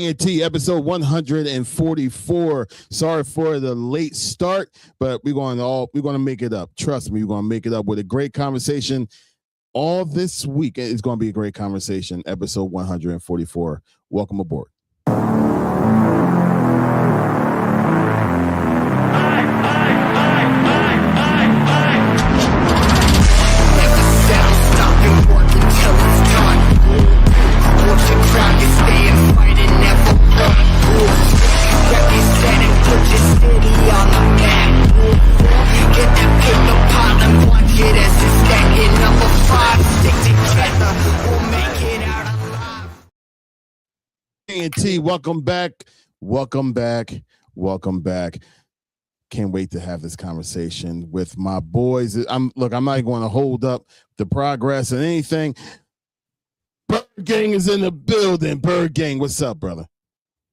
GNT episode 144. Sorry for the late start, but we're going to make it up. Trust me, we're going to make it up with a great conversation. All this week is going to be a great conversation. Episode 144. Welcome aboard. GNT, welcome back. Can't wait to have this conversation with my boys. I'm not going to hold up the progress and anything. Bird Gang is in the building. Bird Gang, what's up, brother?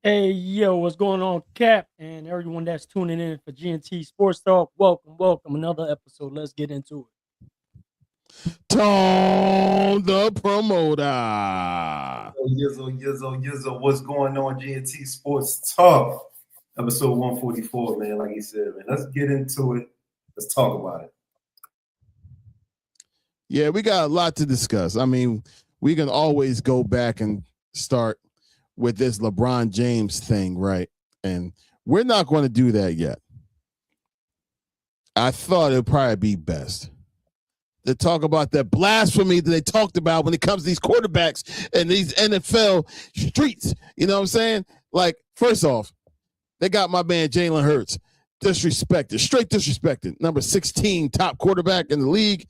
Hey, yo, what's going on, Cap? And everyone that's tuning in for GNT Sportstalk, welcome. Another episode. Let's get into it. Tone the promoter. Yizzo. What's going on, GNT Sports Talk? Episode 144, man. Like he said, man. Let's get into it. Let's talk about it. Yeah, we got a lot to discuss. I mean, we can always go back and start with this LeBron James thing, right? And we're not going to do that yet. I thought it would probably be best to talk about that blasphemy that they talked about when it comes to these quarterbacks and these NFL streets. You know what I'm saying? Like, first off, they got my man Jalen Hurts disrespected, straight disrespected. Number 16 top quarterback in the league.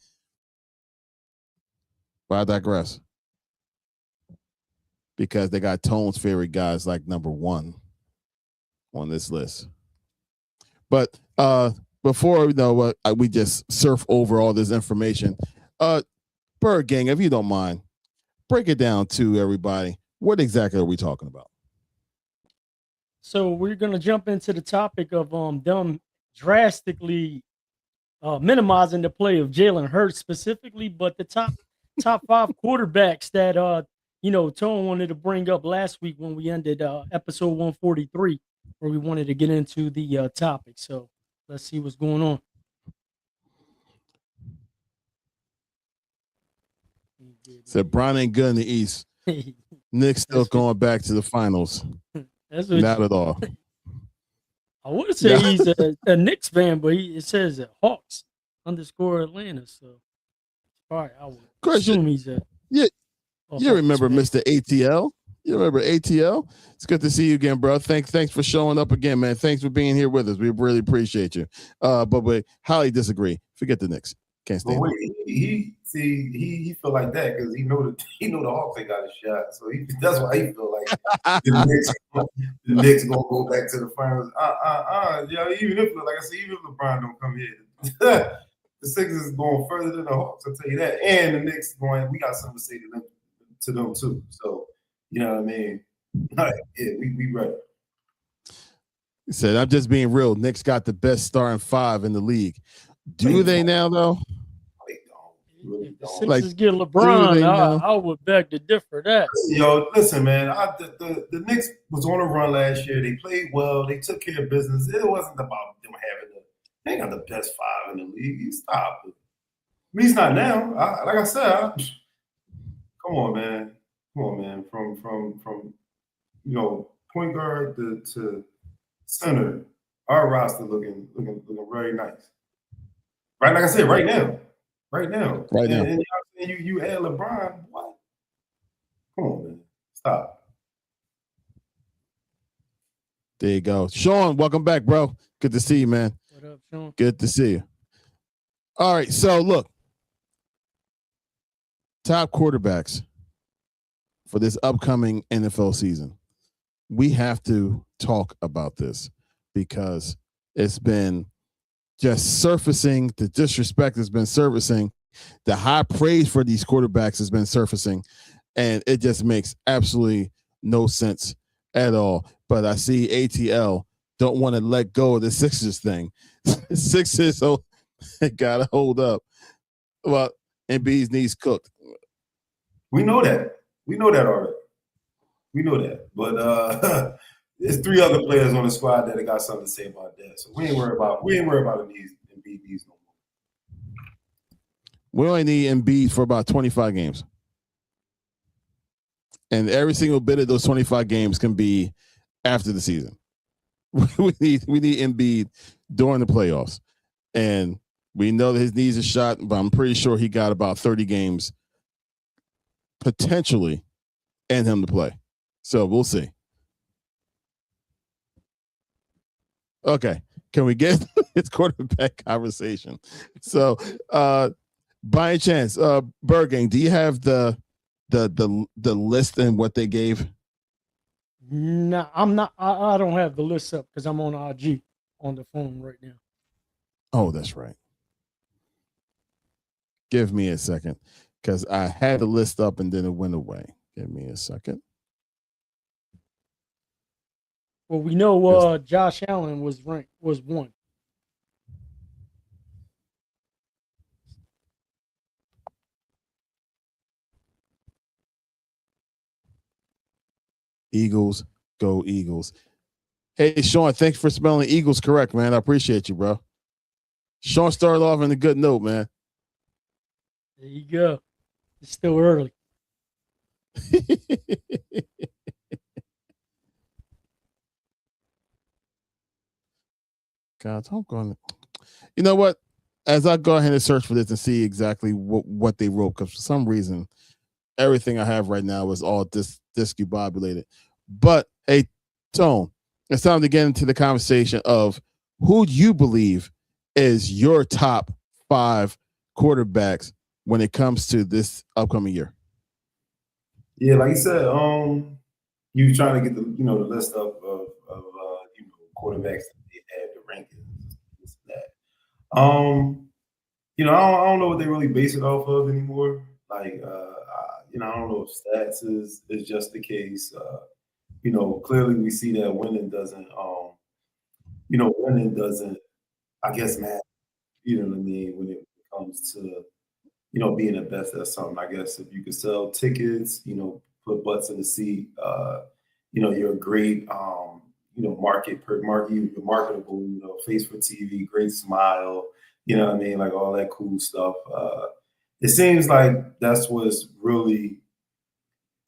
But I digress. Because they got Tone's favorite guys like number 1 on this list. But before we just surf over all this information, Bird Gang, if you don't mind, break it down to everybody. What exactly are we talking about? So we're gonna jump into the topic of them drastically minimizing the play of Jalen Hurts specifically, but the top 5 quarterbacks that Tone wanted to bring up last week when we ended episode 143, where we wanted to get into the topic. So let's see what's going on. Said Brian ain't good in the East. Nick's still going back to the finals. Not at all. I would say he's a Knicks fan, but it says Hawks _ Atlanta. So, all right, I would assume he's a. Yeah, you remember Mr. ATL? You remember ATL? It's good to see you again, bro. Thanks for showing up again, man. Thanks for being here with us. We really appreciate you. But we highly disagree. Forget the Knicks. Can't stand it. He feel like that because he know the Hawks ain't got a shot. So that's why he feel like the Knicks gonna go back to the finals. Yeah, even if LeBron don't come here, the Sixers is going further than the Hawks. I'll tell you that. And the Knicks we got something to say to them too. So you know what I mean? Yeah, we ready. He said, I'm just being real. Knicks got the best starting 5 in the league. Do they now, though? If the Sixers get LeBron, I would beg to differ that. Yo, listen, man. The Knicks was on a run last year. They played well. They took care of business. It wasn't about them having they got the best 5 in the league. You stop it. At least not now. Like I said, come on, man. From point guard to center, our roster looking very nice. Right, like I said, right now. And you add LeBron, what? Come on, man. Stop. There you go. Sean, welcome back, bro. Good to see you, man. What up, Sean? Good to see you. All right, so look. Top quarterbacks for this upcoming NFL season. We have to talk about this because it's been just surfacing. The disrespect has been surfacing. The high praise for these quarterbacks has been surfacing. And it just makes absolutely no sense at all. But I see ATL don't want to let go of the Sixers thing. Sixers got to hold up. Well, Embiid's knees cooked. We know that. We know that already. We know that. But there's 3 other players on the squad that got something to say about that. So we ain't worried about Embiid these no more. We only need Embiid for about 25 games. And every single bit of those 25 games can be after the season. we need Embiid during the playoffs. And we know that his knees are shot, but I'm pretty sure he got about 30 games potentially in him to play. So we'll see. Okay. Can we get his quarterback conversation? So by any chance, Bergang, do you have the list and what they gave? No, I'm not. I don't have the list up because I'm on IG on the phone right now. Oh, that's right. Give me a second because I had the list up and then it went away. Give me a second. Well, we know Josh Allen was one. Eagles, go Eagles. Hey, Sean, thanks for spelling Eagles correct, man. I appreciate you, bro. Sean started off on a good note, man. There you go. It's still early. God, I'm going. You know what? As I go ahead and search for this and see exactly what they wrote, because for some reason, everything I have right now is all discombobulated. But hey, Tone, it's time to get into the conversation of who do you believe is your top 5 quarterbacks when it comes to this upcoming year? Yeah, like you said, you trying to get the list of quarterbacks that they had, the rankings, this and that. I don't know what they really base it off of anymore. Like, I don't know if stats is just the case. Clearly we see that winning doesn't, I guess, matter. You know what I mean? When it comes to, being the best at something, I guess if you could sell tickets, put butts in the seat, you're a great, you're marketable, face for TV, great smile, you know what I mean? Like all that cool stuff. It seems like that's what's really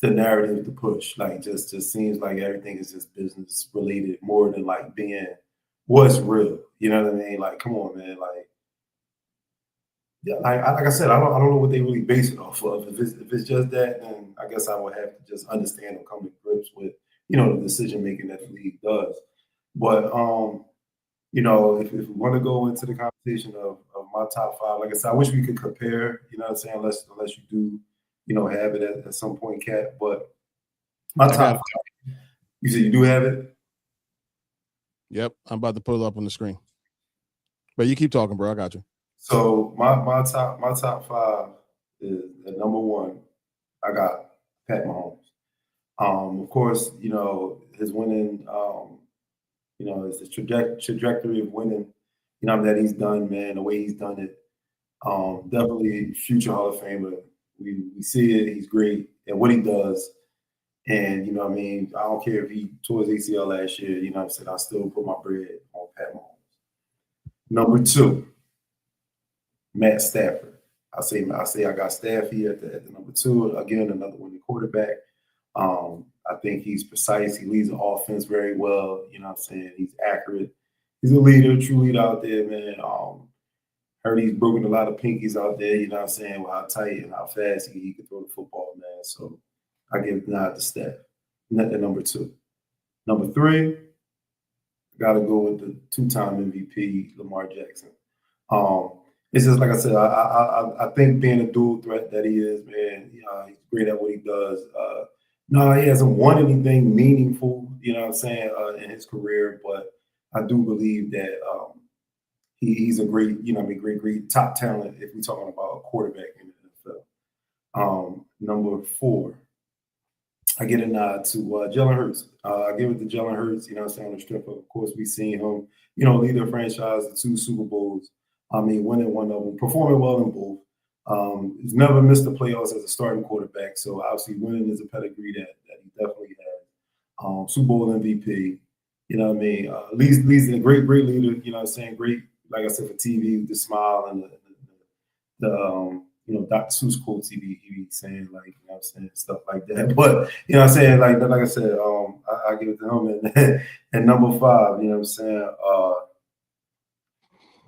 the narrative to push. Like just seems like everything is just business related more than like being what's real. You know what I mean? Like, come on, man. Like, yeah, like I said, I don't know what they really base it off of. If it's just that, then I guess I would have to just understand or come to grips with the decision making that the league does. But if we want to go into the conversation of my top 5, like I said, I wish we could compare. You know what I'm saying? Unless you do, have it at some point, Cat. But my top 5. You said you do have it. Yep, I'm about to pull it up on the screen. But you keep talking, bro. I got you. So my top 5 is at number 1. I got Pat Mahomes. Of course, his winning, it's the trajectory of winning, that he's done, man. The way he's done it, definitely future Hall of Famer. We see it. He's great at what he does. And, I mean, I don't care if he tore his ACL last year, what I'm saying? I still put my bread on Pat Mahomes. Number 2, Matt Stafford. I say I got Staffy at the number 2. Again, another winning quarterback. I think he's precise. He leads the offense very well. You know what I'm saying? He's accurate. He's a leader, true leader out there, man. Heard he's broken a lot of pinkies out there, you know what I'm saying, with how tight and how fast he can throw the football, man. So I give nod to Steph. At number 2. Number 3, got to go with the 2-time MVP, Lamar Jackson. It's just like I said, I think being a dual threat that he is, man, he's great at what he does. No, he hasn't won anything meaningful, you know what I'm saying, in his career, but I do believe that he's a great, great top talent if we're talking about a quarterback in the NFL. Number 4, I get a nod to Jalen Hurts. I give it to Jalen Hurts, you know what I'm saying, on the strength of course, we've seen him, lead their franchise to 2 Super Bowls. I mean, winning one of them, performing well in both. He's never missed the playoffs as a starting quarterback. So obviously winning is a pedigree that he definitely has. Super Bowl MVP. You know what I mean? Lee's a great leader. You know what I'm saying? Great, like I said, for TV, the smile and the Dr. Seuss quotes he be saying, like, you know what I'm saying, stuff like that. But, you know what I'm saying, like I said, I give it to him. And number 5, you know what I'm saying,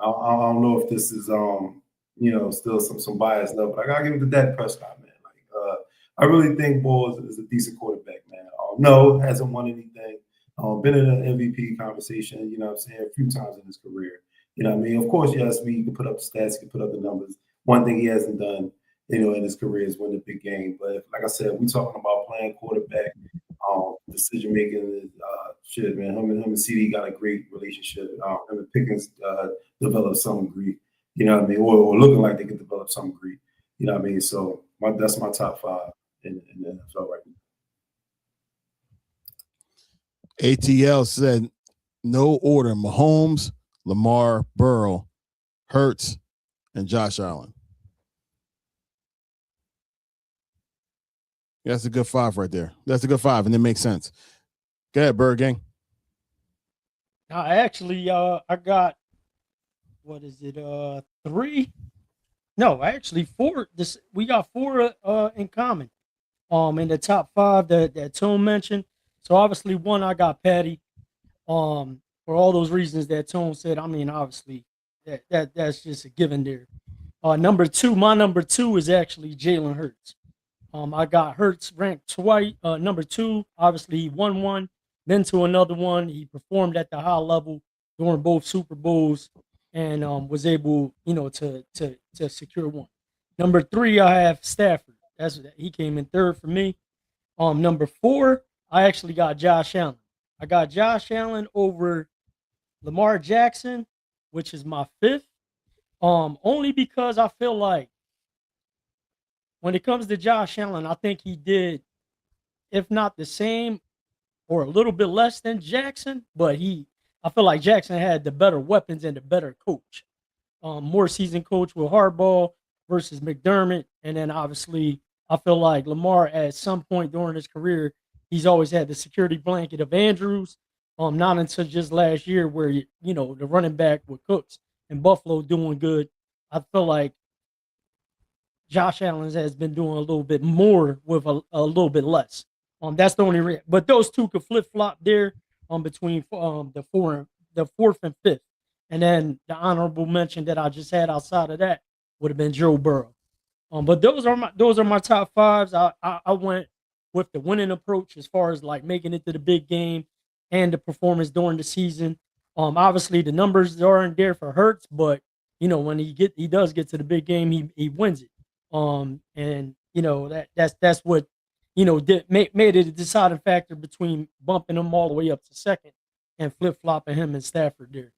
I don't know if this is, still some bias love, but I got to give it to Dak Prescott, man. Like, I really think Ball is a decent quarterback, man. No, hasn't won anything. Been in an MVP conversation, you know what I'm saying, a few times in his career. You know what I mean? Of course, yes, you can put up the stats, you can put up the numbers. One thing he hasn't done, in his career is win a big game. But like I said, we talking about playing quarterback, decision making. Shit, man. Him and CD got a great relationship. Him and Pickens developed some degree. You know what I mean? Or looking like they could develop some degree. You know what I mean? So that's my top 5 in the NFL right now. ATL said no order: Mahomes, Lamar, Burrow, Hurts, and Josh Allen. Yeah, that's a good 5 right there. That's a good 5, and it makes sense. Go ahead, Bird Gang. I actually, I got, what is it? 3? No, actually 4. We got 4 in common. In the top 5 that Tone mentioned. So obviously 1, I got Patty. For all those reasons that Tone said. I mean, obviously that's just a given there. Number 2, my number 2 is actually Jalen Hurts. I got Hurts ranked twice. Number 2, obviously he won one, then to another one. He performed at the high level during both Super Bowls and was able, to secure one. Number 3, I have Stafford. He came in 3rd for me. Number 4, I actually got Josh Allen. I got Josh Allen over Lamar Jackson, which is my 5th. Only because I feel like when it comes to Josh Allen, I think he did, if not the same or a little bit less than Jackson, but I feel like Jackson had the better weapons and the better coach. More seasoned coach with Harbaugh versus McDermott. And then obviously, I feel like Lamar at some point during his career, he's always had the security blanket of Andrews. Not until just last year where, the running back with Cooks and Buffalo doing good. I feel like Josh Allen has been doing a little bit more with a little bit less. That's the only but those two could flip flop there between the 4th and 5th, and then the honorable mention that I just had outside of that would have been Joe Burrow. But those are my top 5s. I went with the winning approach as far as like making it to the big game and the performance during the season. Obviously the numbers aren't there for Hurts, but when he does get to the big game, he wins it. And that's what made it a deciding factor between bumping him all the way up to 2nd and flip flopping him and Stafford there.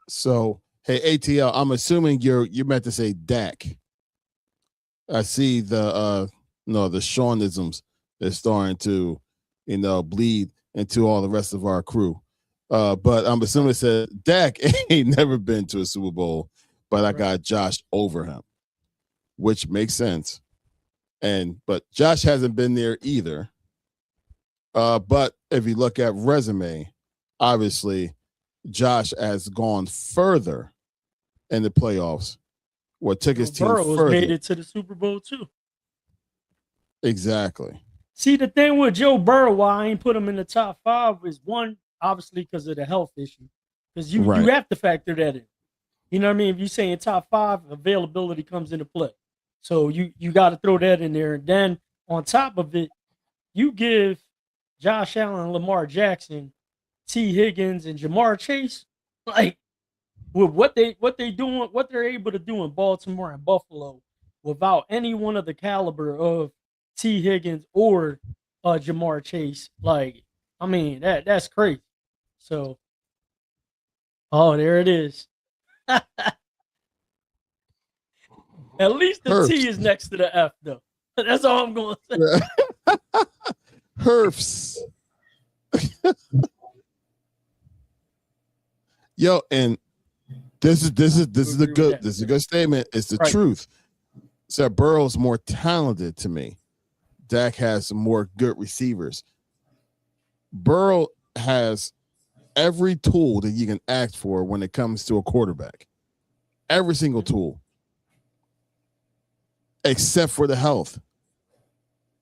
So hey, ATL, I'm assuming you meant to say Dak. I see the Seanisms that's starting to bleed into all the rest of our crew. But I'm assuming it said Dak ain't never been to a Super Bowl, but I got Josh over him, which makes sense. But Josh hasn't been there either. But if you look at resume, obviously Josh has gone further in the playoffs. What took his team further. Made it to the Super Bowl too. Exactly. See, the thing with Joe Burrow, why I ain't put him in the top 5 is 1, obviously because of the health issue. Because you have to factor that in. You know what I mean? If you say in top 5, availability comes into play. So you got to throw that in there. And then on top of it, you give Josh Allen, Lamar Jackson, T. Higgins, and Jamar Chase, like with what they're able to do in Baltimore and Buffalo without any one of the caliber of T. Higgins or Jamar Chase. Like, I mean, that's crazy. So, there it is. At least the T is next to the F, though. That's all I'm going to say. Herfs. Yo, and this is a good statement. It's the truth. So Burrow's more talented to me. Dak has some more good receivers. Burrow has every tool that you can ask for when it comes to a quarterback. Every single tool. Except for the health.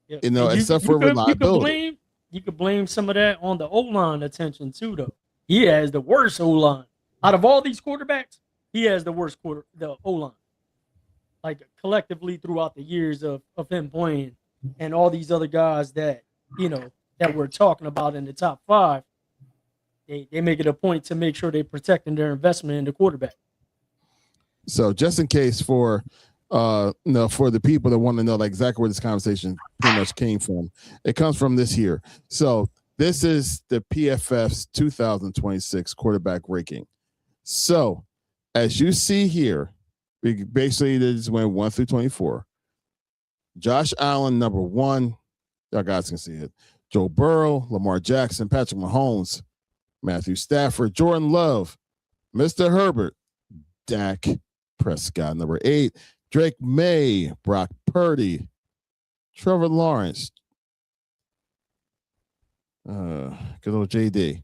Yeah. Except for reliability. You could blame some of that on the O-line attention too, though. He has the worst O-line. Out of all these quarterbacks, he has the worst the O-line. Like collectively throughout the years of him playing, and all these other guys that that we're talking about in the top 5, they make it a point to make sure they're protecting their investment in the quarterback. So just in case for for the people that want to know exactly where this conversation pretty much came from, it comes from this here. So this is the PFF's 2026 quarterback ranking. So as you see here, we basically just went 1 through 24. Josh Allen, number 1. Y'all guys can see it. Joe Burrow, Lamar Jackson, Patrick Mahomes, Matthew Stafford, Jordan Love, Mr. Herbert, Dak Prescott, number 8. Drake May, Brock Purdy, Trevor Lawrence, good old JD,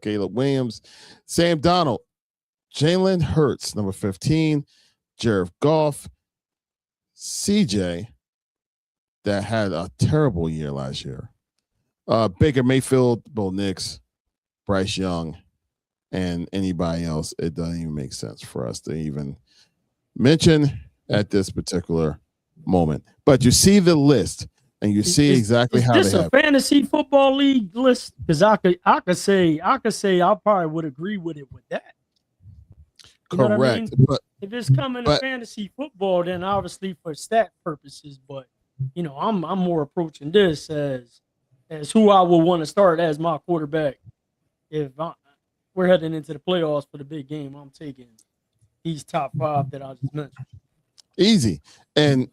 Caleb Williams, Sam Donald, Jalen Hurts, number 15, Jared Goff, CJ, that had a terrible year last year, Baker Mayfield, Bo Nix, Bryce Young, and anybody else. It doesn't even make sense for us to even mention at this particular moment. But you see the list, and you see exactly how they have. Is this a fantasy football league list? Because I could say I probably would agree with it with that. You Correct. Know what I mean? But if it's coming to fantasy football, then obviously for stat purposes. But I'm more approaching this as who I would want to start as my quarterback. If we're heading into the playoffs for the big game, I'm taking these top 5 that I just mentioned. Easy and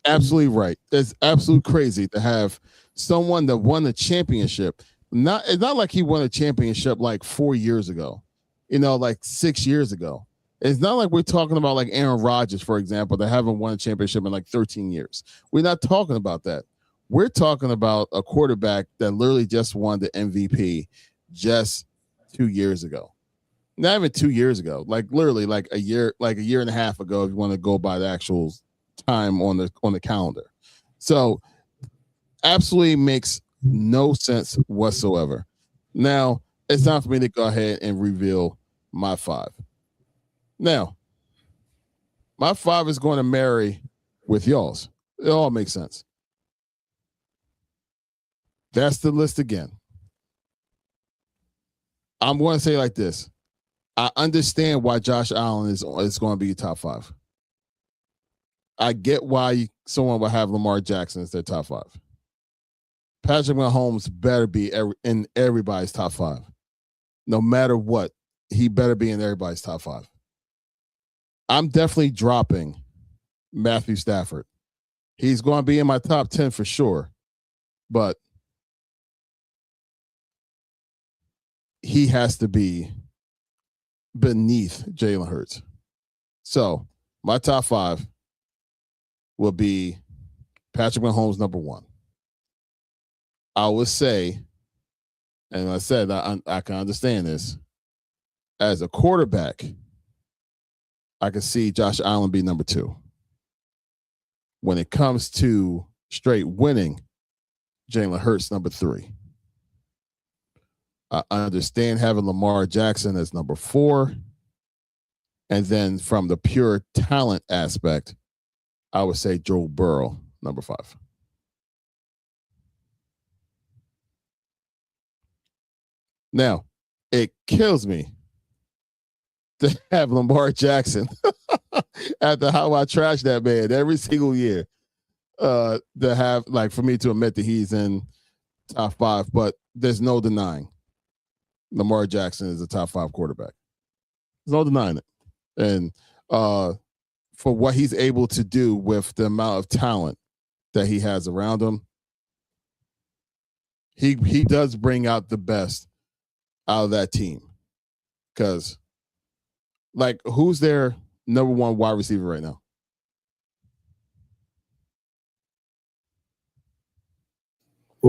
absolutely right. It's absolutely crazy to have someone that won a championship. It's not like he won a championship like 4 years ago, like 6 years ago. It's not like we're talking about like Aaron Rodgers, for example, that haven't won a championship in like 13 years. We're not talking about that. We're talking about a quarterback that literally just won the MVP just 2 years ago. Not even 2 years ago, like literally like a year and a half ago, if you want to go by the actual time on the calendar. So absolutely makes no sense whatsoever. Now it's time for me to go ahead and reveal my 5. Now, my 5 is going to marry with y'all's. It all makes sense. That's the list again. I'm going to say it like this. I understand why Josh Allen is going to be top 5. I get why someone would have Lamar Jackson as their top 5. Patrick Mahomes better be in everybody's top 5. No matter what, he better be in everybody's top 5. I'm definitely dropping Matthew Stafford. He's going to be in my top 10 for sure, but he has to be beneath Jalen Hurts. So my top 5 will be Patrick Mahomes, number 1. I would say, and I said I can understand this, as a quarterback, I can see Josh Allen be number 2. When it comes to straight winning, Jalen Hurts, number 3. I understand having Lamar Jackson as number 4. And then from the pure talent aspect, I would say Joe Burrow, number 5. Now, it kills me to have Lamar Jackson after how I trash that man every single year. To have, like, for me to admit that he's in top 5, but there's no denying Lamar Jackson is a top 5 quarterback. There's no denying it. And for what he's able to do with the amount of talent that he has around him, he does bring out the best out of that team. Because, like, who's their number 1 wide receiver right now?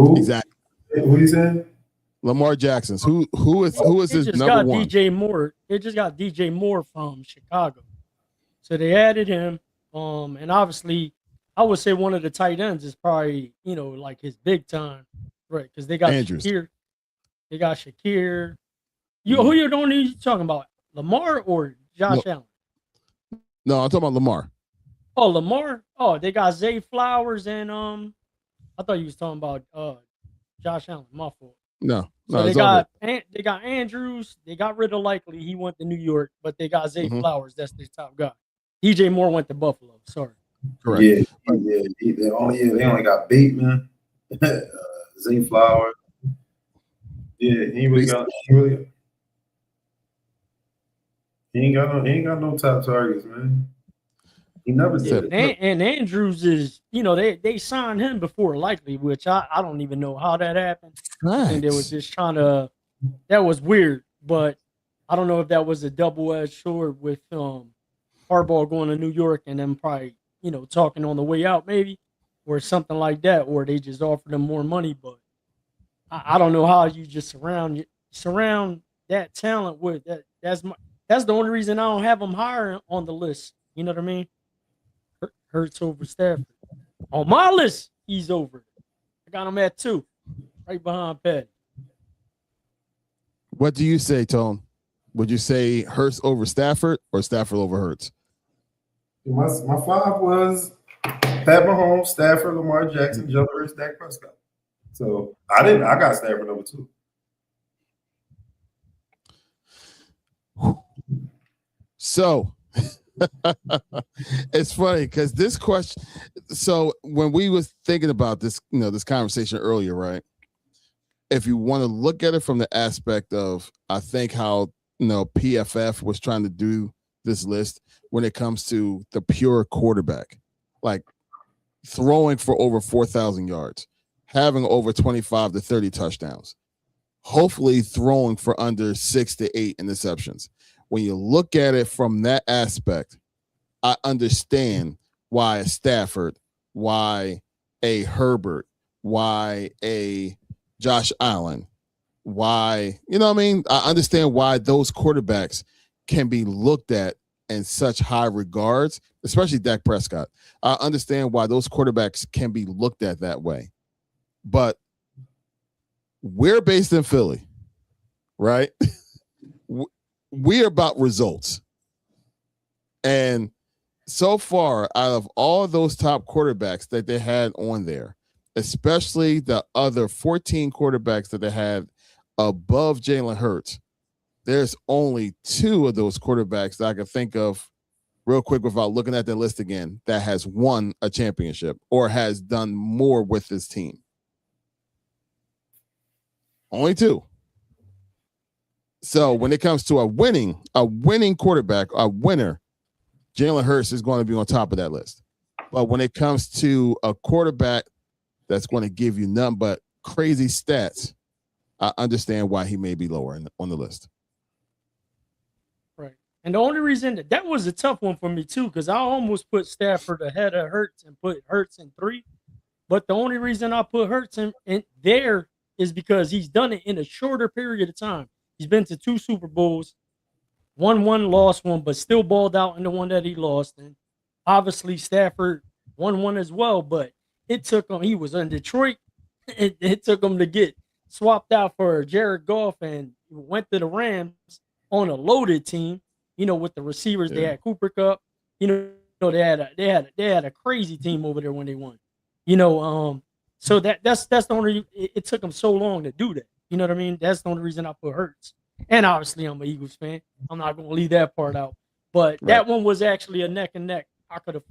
Who? Exactly. Who you saying? Lamar Jackson's. Who is They his just number got one? DJ Moore. They just got DJ Moore from Chicago. So they added him. And obviously, I would say one of the tight ends is probably, like his big time. Right. Because they got Andrews. Shakir. They got Shakir. Who Mhm. you don't need you talking about? Lamar or Josh Allen? No, I'm talking about Lamar. Oh, Lamar. Oh, they got Zay Flowers and I thought you was talking about Josh Allen. My fault. No, So it's all good. they got Andrews. They got rid of Likely. He went to New York, but they got Zay Mhm. Flowers. That's their top guy. DJ Moore went to Buffalo. Sorry. Correct. Yeah. They only got Bateman, Zay Flowers. Yeah, he ain't got no top targets, man. He never did. And Andrews is, they signed him before Likely, which I don't even know how that happened. I think they was just trying to. That was weird, but I don't know if that was a double-edged sword with Harbaugh going to New York and then probably talking on the way out maybe, or something like that, or they just offered them more money. But I don't know how you just surround that talent with that. That's the only reason I don't have him higher on the list. You know what I mean? Hurts over Stafford. On my list, he's over. I got him at 2, right behind Petty. What do you say, Tone? Would you say Hurts over Stafford or Stafford over Hurts? My 5 was Pat Mahomes, Stafford, Lamar Jackson, Jalen Hurts, Dak Prescott. So I got Stafford number 2. So it's funny because this question. So when we was thinking about this, this conversation earlier, right? If you want to look at it from the aspect of, I think how PFF was trying to do this list when it comes to the pure quarterback, like throwing for over 4,000 yards, having over 25 to 30 touchdowns, hopefully throwing for under 6 to 8 interceptions. When you look at it from that aspect, I understand why a Stafford, why a Herbert, why a Josh Allen, why, I understand why those quarterbacks can be looked at in such high regards, especially Dak Prescott. I understand why those quarterbacks can be looked at that way. But we're based in Philly, right? We're about results. And so far, out of all of those top quarterbacks that they had on there, especially the other 14 quarterbacks that they had above Jalen Hurts, there's only 2 of those quarterbacks that I can think of real quick without looking at the list again that has won a championship or has done more with this team. Only 2. So when it comes to a winning quarterback, a winner, Jalen Hurts is going to be on top of that list. But when it comes to a quarterback that's going to give you nothing but crazy stats, I understand why he may be lower on the list. Right. And the only reason that was a tough one for me too, because I almost put Stafford ahead of Hurts and put Hurts in 3. But the only reason I put Hurts in there is because he's done it in a shorter period of time. He's been to 2 Super Bowls, won 1, lost 1, but still balled out in the one that he lost. And obviously Stafford won 1 as well, but it took him. He was in Detroit. It took him to get swapped out for Jared Goff and went to the Rams on a loaded team. With the receivers, they had Cooper Kupp. They had a crazy team over there when they won. So that's the only. It took them so long to do that. You know what I mean? That's the only reason I put Hurts. And obviously, I'm an Eagles fan. I'm not going to leave that part out. But that one was actually a neck and neck. I could have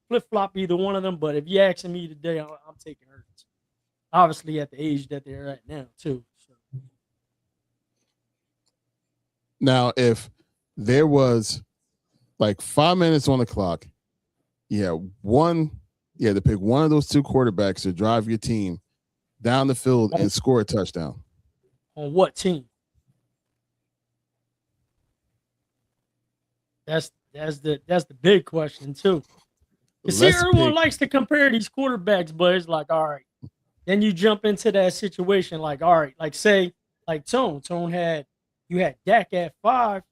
flip-flop either one of them. But if you're asking me today, I'm taking Hurts. Obviously, at the age that they're at now, too. So. Now, if there was like 5 minutes on the clock, you had to pick one of those 2 quarterbacks to drive your team down the field and score a touchdown. On what team? That's the big question too. You see, everyone likes to compare these quarterbacks, but it's like, all right, then you jump into that situation like, all right, like say, like Tone you had Dak at 5.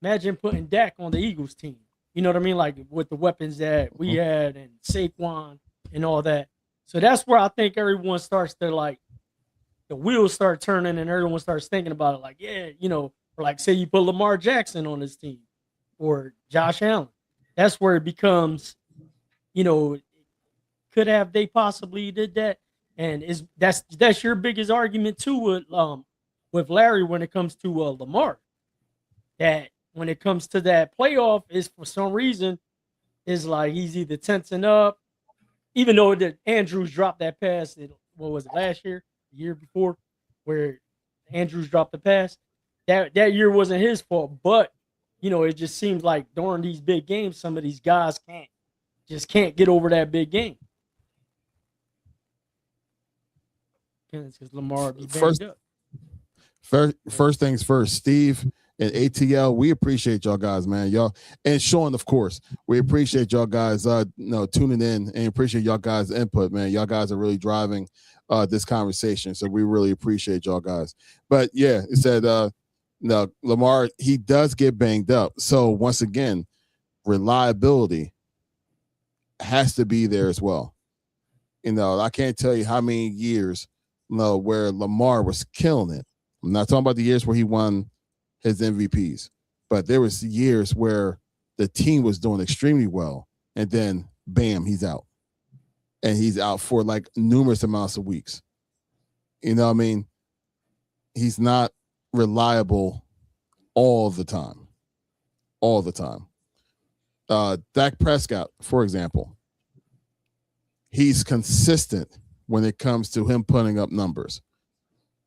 Imagine putting Dak on the Eagles team. You know what I mean? Like with the weapons that we had and Saquon and all that. So that's where I think everyone starts to like the wheels start turning and everyone starts thinking about it. Like, yeah, or like say you put Lamar Jackson on his team or Josh Allen. That's where it becomes, could have they possibly did that? And that's your biggest argument too with Larry when it comes to Lamar. That when it comes to that playoff is for some reason is like he's either tensing up, even though Andrews dropped that pass. What was it last year, the year before, where Andrews dropped the pass? That year wasn't his fault, but it just seems like during these big games, some of these guys can't get over that big game. Because Lamar be banged up. First things first, Steve and ATL, we appreciate y'all guys, man. Y'all and Sean, of course, we appreciate y'all guys tuning in and appreciate y'all guys' input, man. Y'all guys are really driving this conversation. So we really appreciate y'all guys. But yeah, it said no, Lamar, he does get banged up. So once again, reliability has to be there as well. I can't tell you how many years where Lamar was killing it. I'm not talking about the years where he won his MVPs, but there was years where the team was doing extremely well, and then bam, he's out, and he's out for like numerous amounts of weeks. You know what I mean? He's not reliable all the time. All the time. Dak Prescott, for example, he's consistent when it comes to him putting up numbers.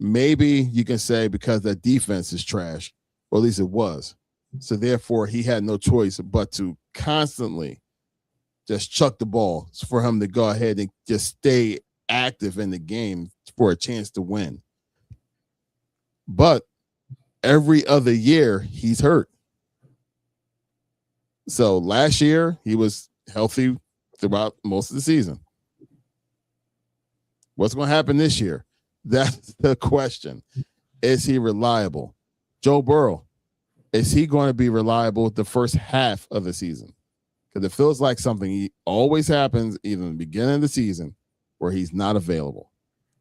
Maybe you can say because the defense is trash, or at least it was. So therefore, he had no choice but to constantly just chuck the ball for him to go ahead and just stay active in the game for a chance to win. But every other year, he's hurt. So last year, he was healthy throughout most of the season. What's going to happen this year? That's the question. Is he reliable? Joe Burrow, is he going to be reliable the first half of the season? Because it feels like something always happens either in the beginning of the season where he's not available.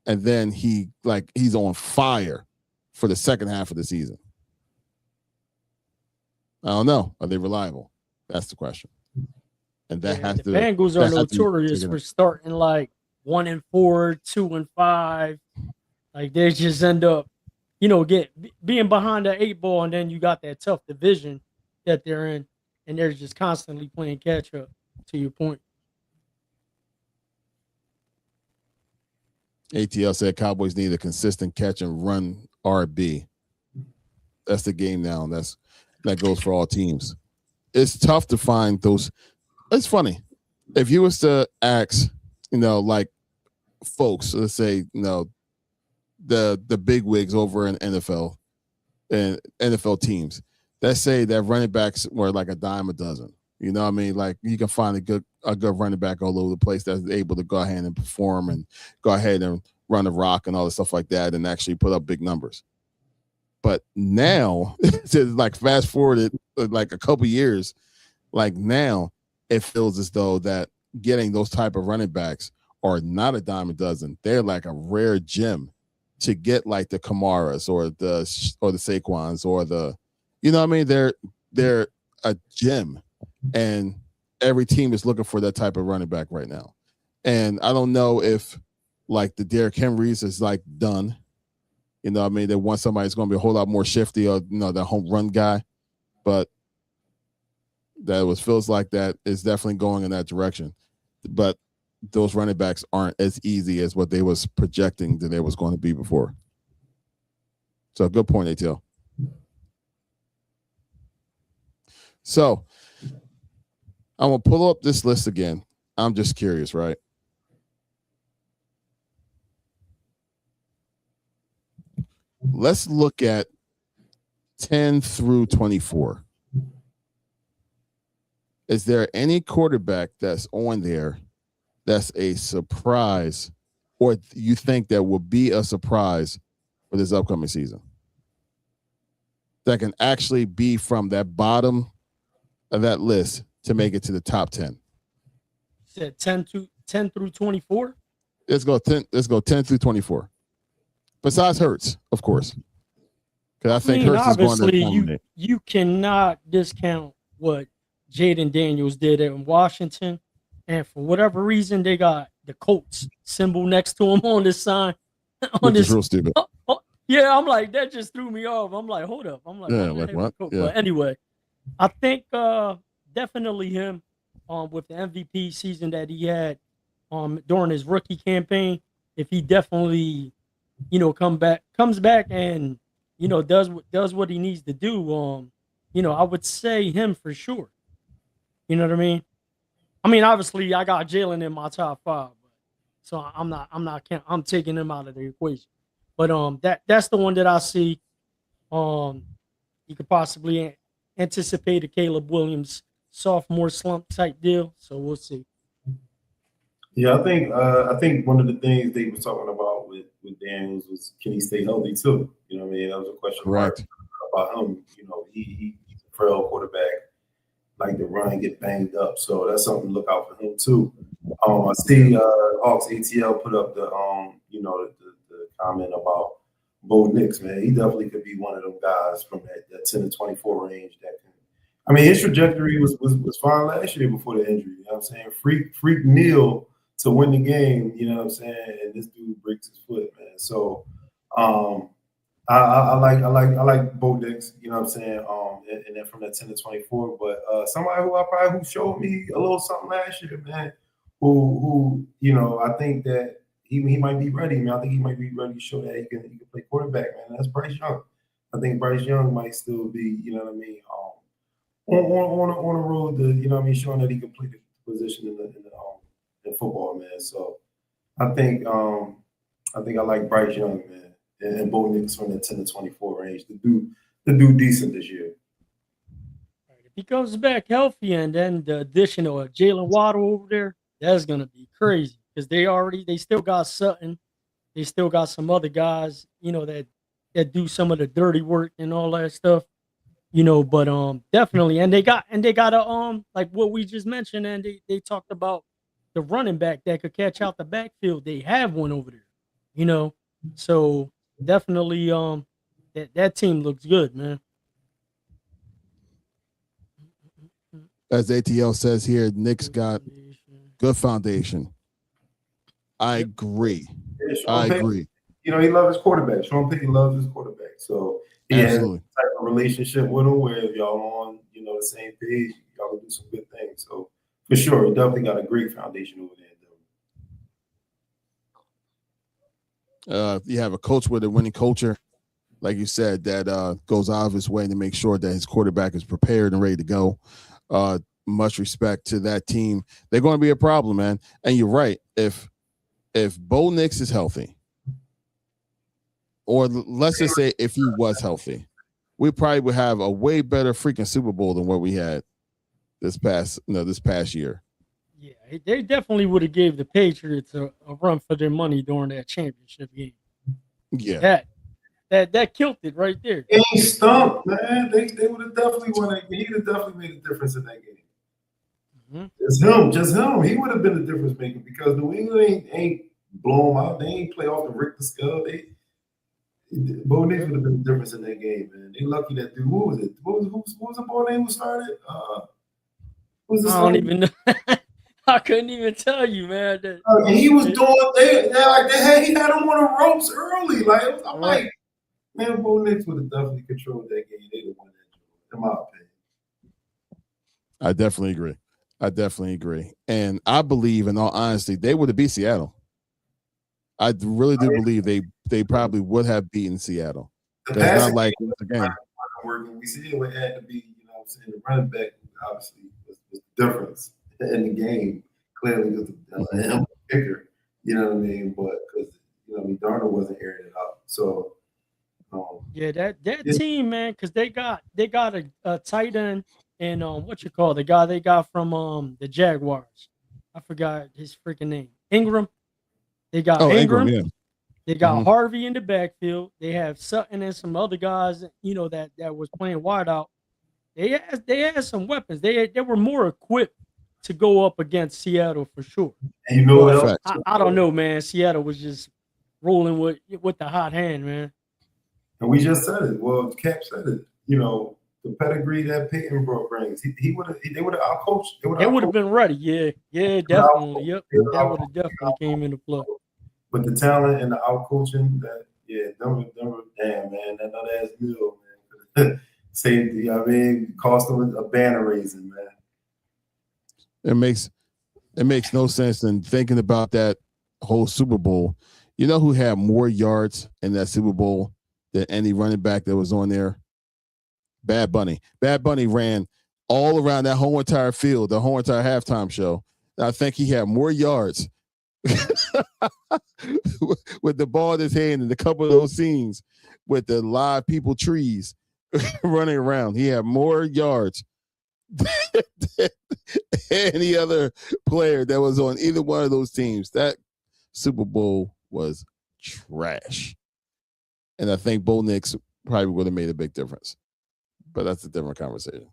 And then he's on fire for the second half of the season. I don't know. Are they reliable? That's the question. And that has the to. Bengals are notorious for starting like 1-4, 2-5. Like they just end up, being behind the 8 ball, and then you got that tough division that they're in, and they're just constantly playing catch up. To your point, ATL said Cowboys need a consistent catch and run RB. That's the game now. That goes for all teams. It's tough to find those. It's funny if you was to ask, like folks, let's say, the big wigs over in NFL and NFL teams that say that running backs were like a dime a dozen. You know what I mean? Like you can find a good running back all over the place that's able to go ahead and perform and go ahead and run the rock and all the stuff like that and actually put up big numbers. But now, to like fast forward like a couple years, like now it feels as though that getting those type of running backs are not a dime a dozen. They're like a rare gem to get, like the Kamaras or the Saquons or the, you know what I mean? They're a gem, and every team is looking for that type of running back right now. And I don't know if like the Derrick Henrys is like done. You know what I mean? They want somebody who's going to be a whole lot more shifty or, the home run guy. But feels like that is definitely going in that direction. But those running backs aren't as easy as what they was projecting that they was going to be before. So good point, ATL. So I'm going to pull up this list again. I'm just curious, right? Let's look at 10 through 24. Is there any quarterback that's on there that's a surprise or you think that will be a surprise for this upcoming season that can actually be from that bottom of that list to make it to the top 10? Said 10 through 24. Let's go 10 through 24. Besides Hurts, of course. Because I think Hurts is going to dominate. You cannot discount what Jaden Daniels did in Washington. And for whatever reason, they got the Colts symbol next to him on this sign. Which is real stupid. Yeah, I'm like, that just threw me off. I'm like, hold up. I'm like, yeah, like what? Yeah. But anyway, I think definitely him with the MVP season that he had during his rookie campaign. If he definitely, comes back and does what he needs to do, I would say him for sure. You know what I mean? I mean, obviously, I got Jalen in my top 5, so I'm taking him out of the equation. But that's the one that I see. You could possibly anticipate a Caleb Williams sophomore slump type deal. So we'll see. Yeah, I think one of the things they were talking about with Daniels was, can he stay healthy too? You know what I mean? That was a question mark about him. He's a frail quarterback, like the run get banged up. So that's something to look out for him too. I see Hawks ATL put up the comment about Bo Nix, man. He definitely could be one of them guys from that 10 to 24 range that can. I mean, his trajectory was fine last year before the injury. You know what I'm saying? Freak kneel to win the game. You know what I'm saying? And this dude breaks his foot, man. So, I like Bo Nix. You know what I'm saying? And then from that 10 to 24, but somebody who showed me a little something last year, man. Who I think that he might be ready, man. I think he might be ready to show that he can play quarterback, man. That's Bryce Young. I think Bryce Young might still be, you know what I mean, on a road to, you know what I mean, showing that he can play the position in football, man. So I think I like Bryce Young, man, and Bo Nix from the 10 to 24 range to do decent this year. If he comes back healthy, and then the addition of Jalen Waddle over there, that's gonna be crazy because they still got Sutton, they still got some other guys, that do some of the dirty work and all that stuff, But definitely, and they got a like what we just mentioned, and they talked about the running back that could catch out the backfield. They have one over there, So definitely, that team looks good, man. As ATL says here, Nick's got good foundation. I agree. I agree. He loves his quarterback. Sean Payton loves his quarterback. So he has a type of relationship with him where if y'all on, the same page, y'all will do some good things. So for sure, he definitely got a great foundation over there. You have a coach with a winning culture, like you said, that goes out of his way to make sure that his quarterback is prepared and ready to go. Much respect to that team. They're going to be a problem, man. And you're right. If Bo Nix is healthy, or let's just say if he was healthy, we probably would have a way better freaking Super Bowl than what we had this past year. Yeah, they definitely would have gave the Patriots a run for their money during that championship game. Yeah. That killed it right there. He stumped, man. They would have definitely won that game. He would have definitely made a difference in that game. Mm-hmm. Just him. He would have been the difference maker because New England ain't blow them out. They ain't play off the Richter scale. Bo Nix would have been the difference in that game, man. They lucky that dude. Who was it? Who was the boy name who started? I don't even know. I couldn't even tell you, man. He was doing. He had him on the ropes early. Like, man, Bo Nix would have definitely controlled that game. They'd have won that game, in my opinion. I definitely agree. And I believe, in all honesty, they would have beat Seattle. I really do believe they probably would have beaten Seattle. It's not like once again. We see it had to be, the running back obviously was the difference in the game. Clearly, because the kicker, you know what I mean? But because Darnold wasn't airing it out, so. That team, man, because they got a tight end and the guy they got from the Jaguars. I forgot his freaking name. Ingram. They got Ingram, Ingram. yeah. They got Mhm. Harvey in the backfield. They have Sutton and some other guys, that was playing wide out. They had some weapons. They were more equipped to go up against Seattle for sure. And you know what But else? Facts. I don't know, man. Seattle was just rolling with the hot hand, man. And we just said it. Well, Cap said it. You know, the pedigree that Peyton brings, they would have outcoached. They would They have would have outcoached. been ready. Yeah, definitely. Yep, that would have definitely came into play. But the talent and the outcoaching, Denver, damn man, that nut ass deal, man. Safety, cost them a banner raising, man. It makes no sense. And thinking about that whole Super Bowl, you know who had more yards in that Super Bowl than any running back that was on there? Bad Bunny. Bad Bunny ran all around that whole entire field, the whole entire halftime show. I think he had more yards with the ball in his hand in a couple of those scenes with the live people trees running around. He had more yards than any other player that was on either one of those teams. That Super Bowl was trash. And I think Bo Nix probably would have made a big difference. But that's a different conversation.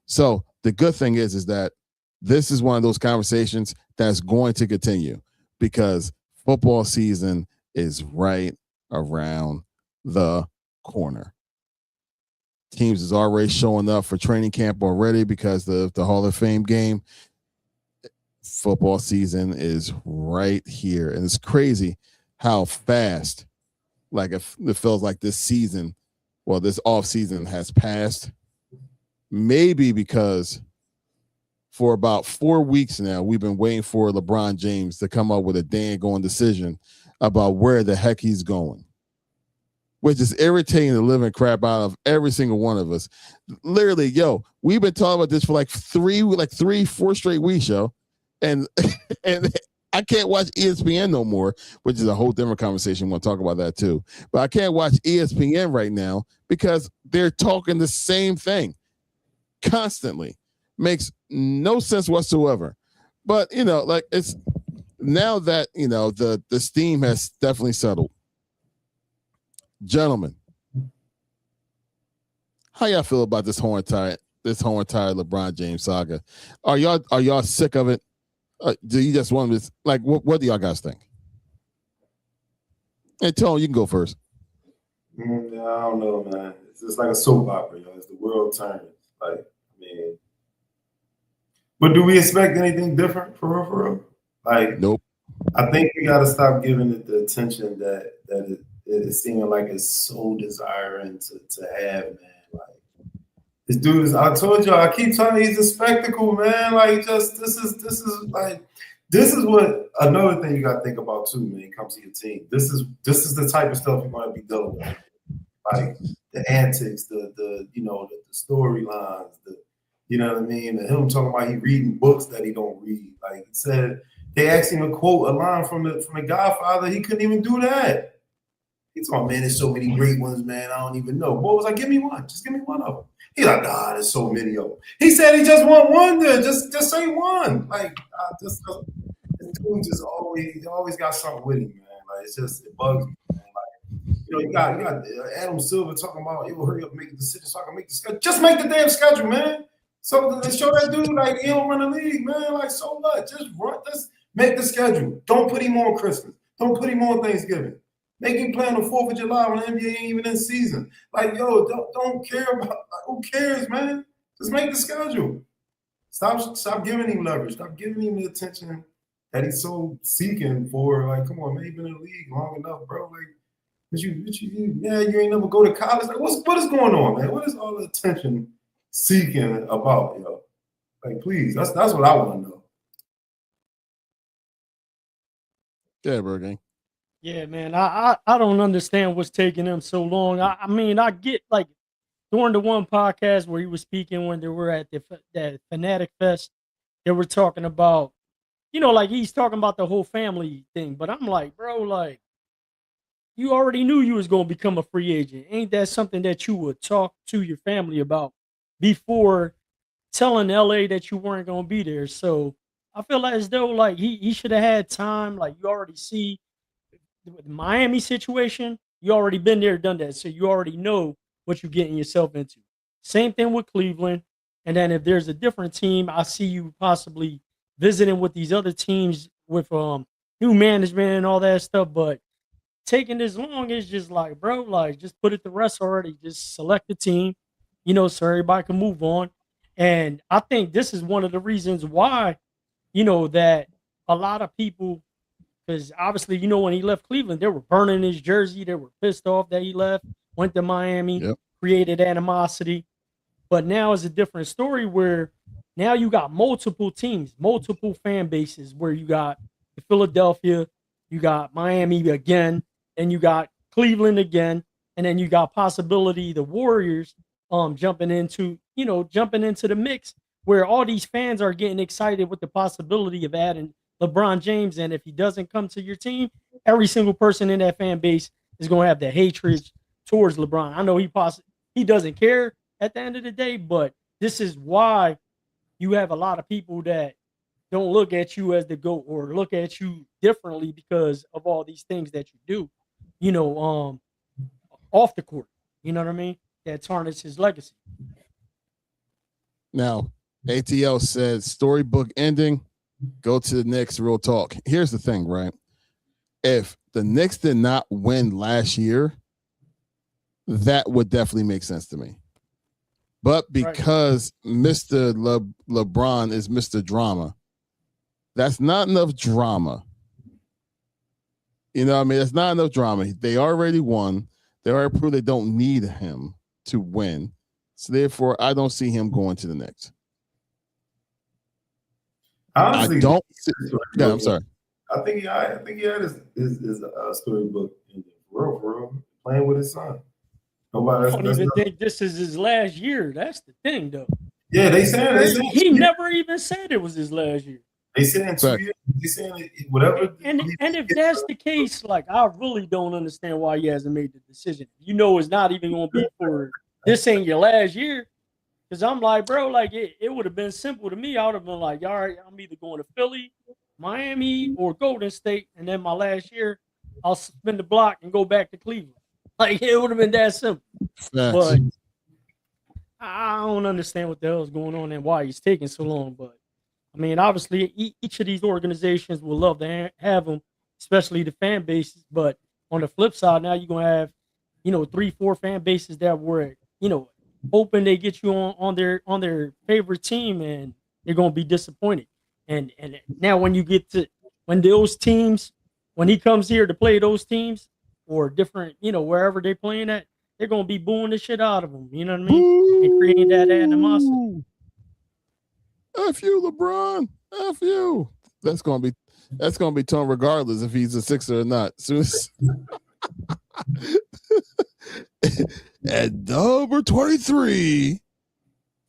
So the good thing is that this is one of those conversations that's going to continue because football season is right around the corner. Teams is already showing up for training camp already because the Hall of Fame game. Football season is right here. And it's crazy how fast, like it feels like this season, well, this off season has passed. Maybe because for about 4 weeks now, we've been waiting for LeBron James to come up with a dang-going decision about where the heck he's going, which is irritating the living crap out of every single one of us. Literally, we've been talking about this for like 3-4 straight weeks, and I can't watch ESPN no more, which is a whole different conversation. We'll talk about that too. But I can't watch ESPN right now because they're talking the same thing constantly. Makes no sense whatsoever. But it's now that the steam has definitely settled. Gentlemen, how y'all feel about this whole entire LeBron James saga? Are y'all sick of it? Do you just want to what do y'all guys think? Hey, Tone, you can go first. I don't know, man. It's just like a soap opera, as the world turns. But do we expect anything different for real? Nope. I think we got to stop giving it the attention that it is seeming like it's so desiring to have, man. This dude is. I told y'all. I keep telling you, he's a spectacle, man. This is what another thing you got to think about too, man. When it comes to your team, this is the type of stuff you're going to be dealing with, like the antics, the storylines, you know what I mean? And him talking about he reading books that he don't read. Like he said, they asked him to quote a line from the Godfather. He couldn't even do that. He's like, man, there's so many great ones, man. I don't even know. Boy was like, give me one. Just give me one of them. He's like, nah, there's so many of them. He said he just want one there. Just say one. This dude just always got something with him, man. It bugs me, man. You got Adam Silver talking about, hurry up and make a decision so I can make the schedule. Just make the damn schedule, man. So show that dude he don't run the league, man. So what? Just make the schedule. Don't put him on Christmas. Don't put him on Thanksgiving. Make him play on the 4th of July when the NBA ain't even in season. Don't care about who cares, man. Just make the schedule. Stop giving him leverage. Stop giving him the attention that he's so seeking for. Come on, man, you've been in the league long enough, bro. You ain't never go to college. What is going on, man? What is all the attention seeking about, please, that's what I want to know. Yeah, Burger. Yeah, man. I don't understand what's taking them so long. I get during the one podcast where he was speaking when they were at that Fanatic Fest, they were talking about, he's talking about the whole family thing. But I'm like, bro, you already knew you was going to become a free agent. Ain't that something that you would talk to your family about before telling LA that you weren't going to be there? So I feel like as though like he should have had time. Like you already see with the Miami situation, you already been there, done that. So you already know what you're getting yourself into. Same thing with Cleveland. And then if there's a different team, I see you possibly visiting with these other teams with new management and all that stuff. But taking this long is just like, bro, like just put it to rest already. Just select the team, so everybody can move on. And I think this is one of the reasons why, that a lot of people, because obviously, when he left Cleveland, they were burning his jersey. They were pissed off that he left, went to Miami, Yep. created animosity. But now it's a different story where now you got multiple teams, multiple fan bases where you got the Philadelphia, you got Miami again, and you got Cleveland again, and then you got possibility the Warriors jumping into the mix where all these fans are getting excited with the possibility of adding LeBron James. And if he doesn't come to your team, every single person in that fan base is going to have the hatred towards LeBron. I know he doesn't care at the end of the day, but this is why you have a lot of people that don't look at you as the GOAT or look at you differently because of all these things that you do, off the court. You know what I mean? That tarnish his legacy. Now, ATL said storybook ending. Go to the Knicks. Real talk. Here's the thing, right? If the Knicks did not win last year, that would definitely make sense to me. But because Mr. LeBron is Mr. Drama, that's not enough drama. You know what I mean? That's not enough drama. They already won. They already proved they don't need him to win. So therefore, I don't see him going to the Knicks. Honestly, I don't. Yeah, I'm sorry. I think he had his storybook ending. For real, playing with his son. I don't even think this is his last year. That's the thing, though. Yeah, they said he never even said it was his last year. They said in 2 years. They said whatever. And if that's the case, like I really don't understand why he hasn't made the decision. It's not even going to be for this ain't your last year. Because I'm like, bro, like it would have been simple to me. I would have been like, all right, I'm either going to Philly, Miami, or Golden State, and then my last year, I'll spin the block and go back to Cleveland. Like it would have been that simple. But I don't understand what the hell is going on and why he's taking so long. But I mean, obviously, each of these organizations will love to have him, especially the fan bases. But on the flip side, now you're gonna have, 3-4 fan bases that were, hoping they get you on their favorite team, and they're gonna be disappointed. And now when you get to when he comes here to play those teams or different, wherever they're playing at, they're gonna be booing the shit out of them. You know what I mean? And creating that animosity. F you, LeBron. F you. That's gonna be tone regardless if he's a Sixer or not. Soon as at number 23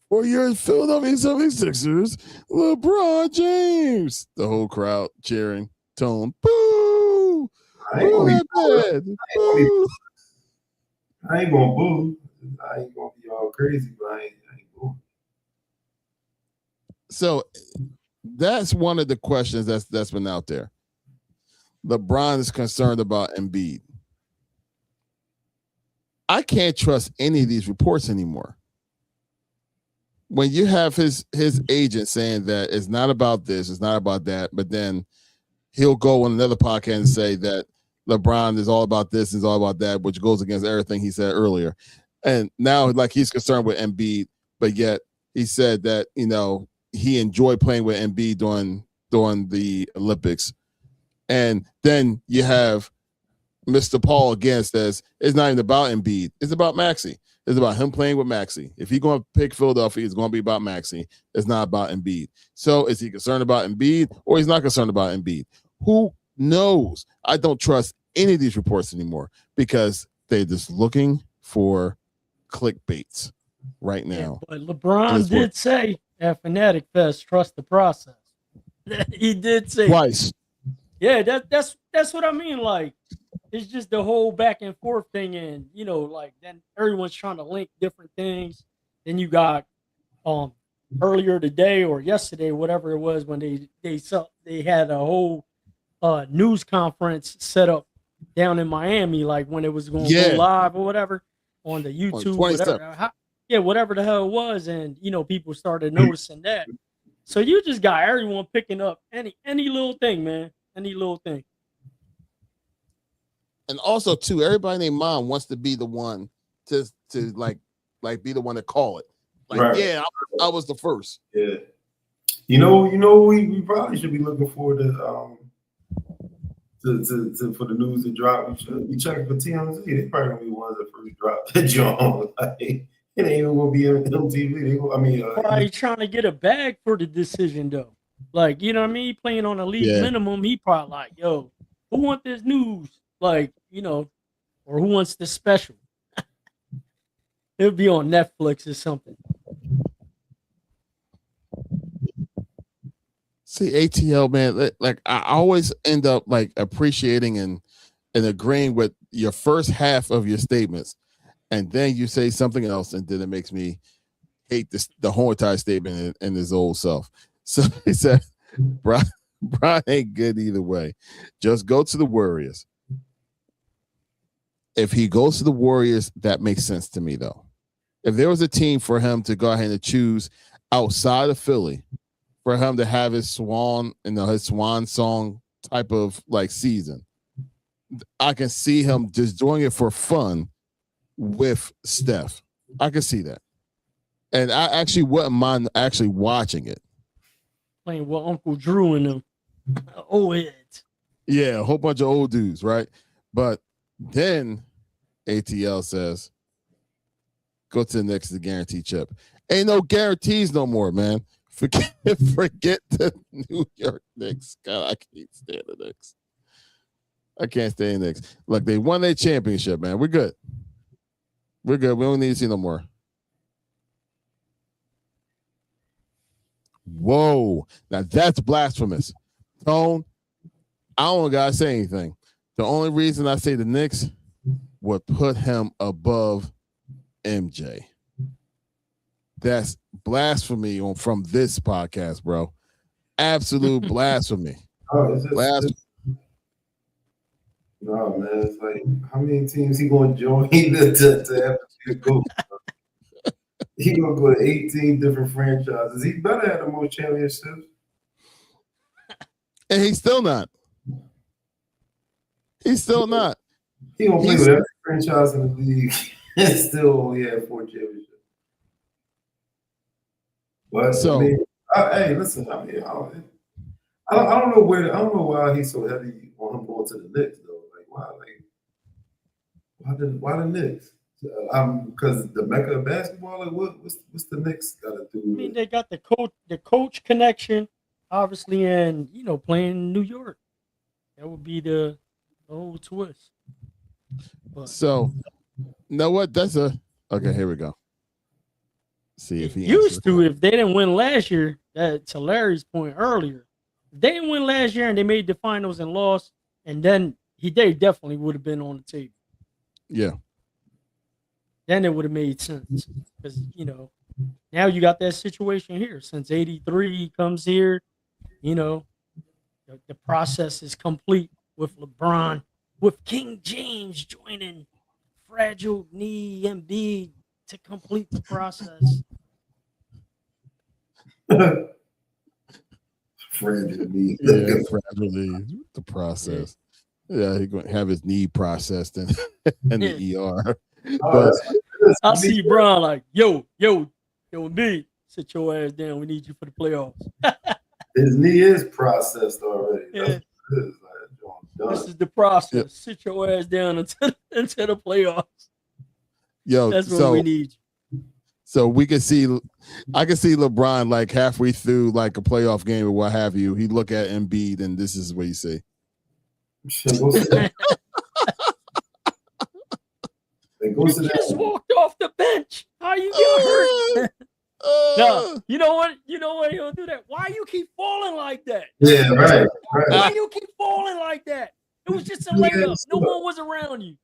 for your Philadelphia 76ers, LeBron James. The whole crowd cheering. Tone. Boo! Boo that bad. Boo. I ain't gonna boo. I ain't gonna be all crazy, but I ain't booing. So that's one of the questions that's been out there. LeBron is concerned about Embiid. I can't trust any of these reports anymore. When you have his agent saying that it's not about this, it's not about that, but then he'll go on another podcast and say that LeBron is all about this, is all about that, which goes against everything he said earlier. And now, like, he's concerned with Embiid, but yet he said that, he enjoyed playing with Embiid during the Olympics. And then you have Mr. Paul again says it's not even about Embiid. It's about Maxey. It's about him playing with Maxey. If he's going to pick Philadelphia, it's going to be about Maxey. It's not about Embiid. So is he concerned about Embiid or he's not concerned about Embiid? Who knows? I don't trust any of these reports anymore because they're just looking for clickbaits right now. Yeah, but LeBron did say at Fanatic Fest, trust the process. He did say twice. Yeah, that's what I mean. Like, it's just the whole back and forth thing, and like then everyone's trying to link different things. Then you got earlier today or yesterday, whatever it was, when they had a whole news conference set up down in Miami, like when it was going to go live or whatever on the YouTube, whatever the hell it was, and people started noticing that. So you just got everyone picking up any little thing, man, any little thing. And also, too, everybody named Mom wants to be the one to like be the one to call it. Like, right. Yeah, I was the first. Yeah. We probably should be looking forward to for the news to drop. We should be checking for TMZ. They probably gonna be the ones that first drop that joint. Like, it ain't even gonna be on MTV. Probably trying to get a bag for the decision though. Like, you know what I mean? Playing on a league minimum, he probably like, yo, who want this news? Like, or who wants this special? It'll be on Netflix or something. See, ATL, man, like I always end up like appreciating and agreeing with your first half of your statements, and then you say something else, and then it makes me hate the whole entire statement and his old self. So he said, Brian ain't good either way. Just go to the Warriors. If he goes to the Warriors, that makes sense to me, though. If there was a team for him to go ahead and choose outside of Philly, for him to have his swan song type of like season, I can see him just doing it for fun with Steph. I can see that. And I actually wouldn't mind actually watching it. Playing with Uncle Drew and them. Old heads. Yeah, a whole bunch of old dudes, right? But then ATL says, go to the Knicks to guarantee chip. Ain't no guarantees no more, man. Forget the New York Knicks. God, I can't stand the Knicks. I can't stand the Knicks. Look, they won their championship, man. We're good. We're good. We don't need to see no more. Whoa. Now that's blasphemous. Tone, I don't gotta say anything. The only reason I say the Knicks would put him above MJ. That's blasphemy from this podcast, bro. Absolute blasphemy. No, man. It's like, how many teams he gonna join to have to go? He gonna go to 18 different franchises. He better have the most championships. And he's still not. He's still not. He gonna play with every franchise in the league and still only have 4 championships. But so, hey, listen. I don't know why he's so heavy on him going to the Knicks though. Like why the Knicks? Because the mecca of basketball. Like what's the Knicks got to do? I mean, they got the coach connection, obviously, and playing in New York. That would be the whole twist. But, so, you know what? Okay. Here we go. See if he used to. If they didn't win last year, to Larry's point earlier, if they didn't win last year and they made the finals and lost, and then they definitely would have been on the table. Yeah. Then it would have made sense because now you got that situation here. Since '83 he comes here, the process is complete with LeBron, with King James joining fragile knee Embiid to complete the process. Fragile knee. Yeah, fragile knee. The process. Yeah, he's going to have his knee processed in the ER. But I see Bron like, yo, Embiid, sit your ass down. We need you for the playoffs. His knee is processed already. Yeah. This is the process. Yep. Sit your ass down into the playoffs. Yo, that's what we need. So I can see LeBron like halfway through like a playoff game or what have you. He look at Embiid and this is what you say. You just walked off the bench. How you get hurt? No, you know what he'll do that. Why you keep falling like that? Yeah, right. Why you keep falling like that? It was just a layup. No one was around you.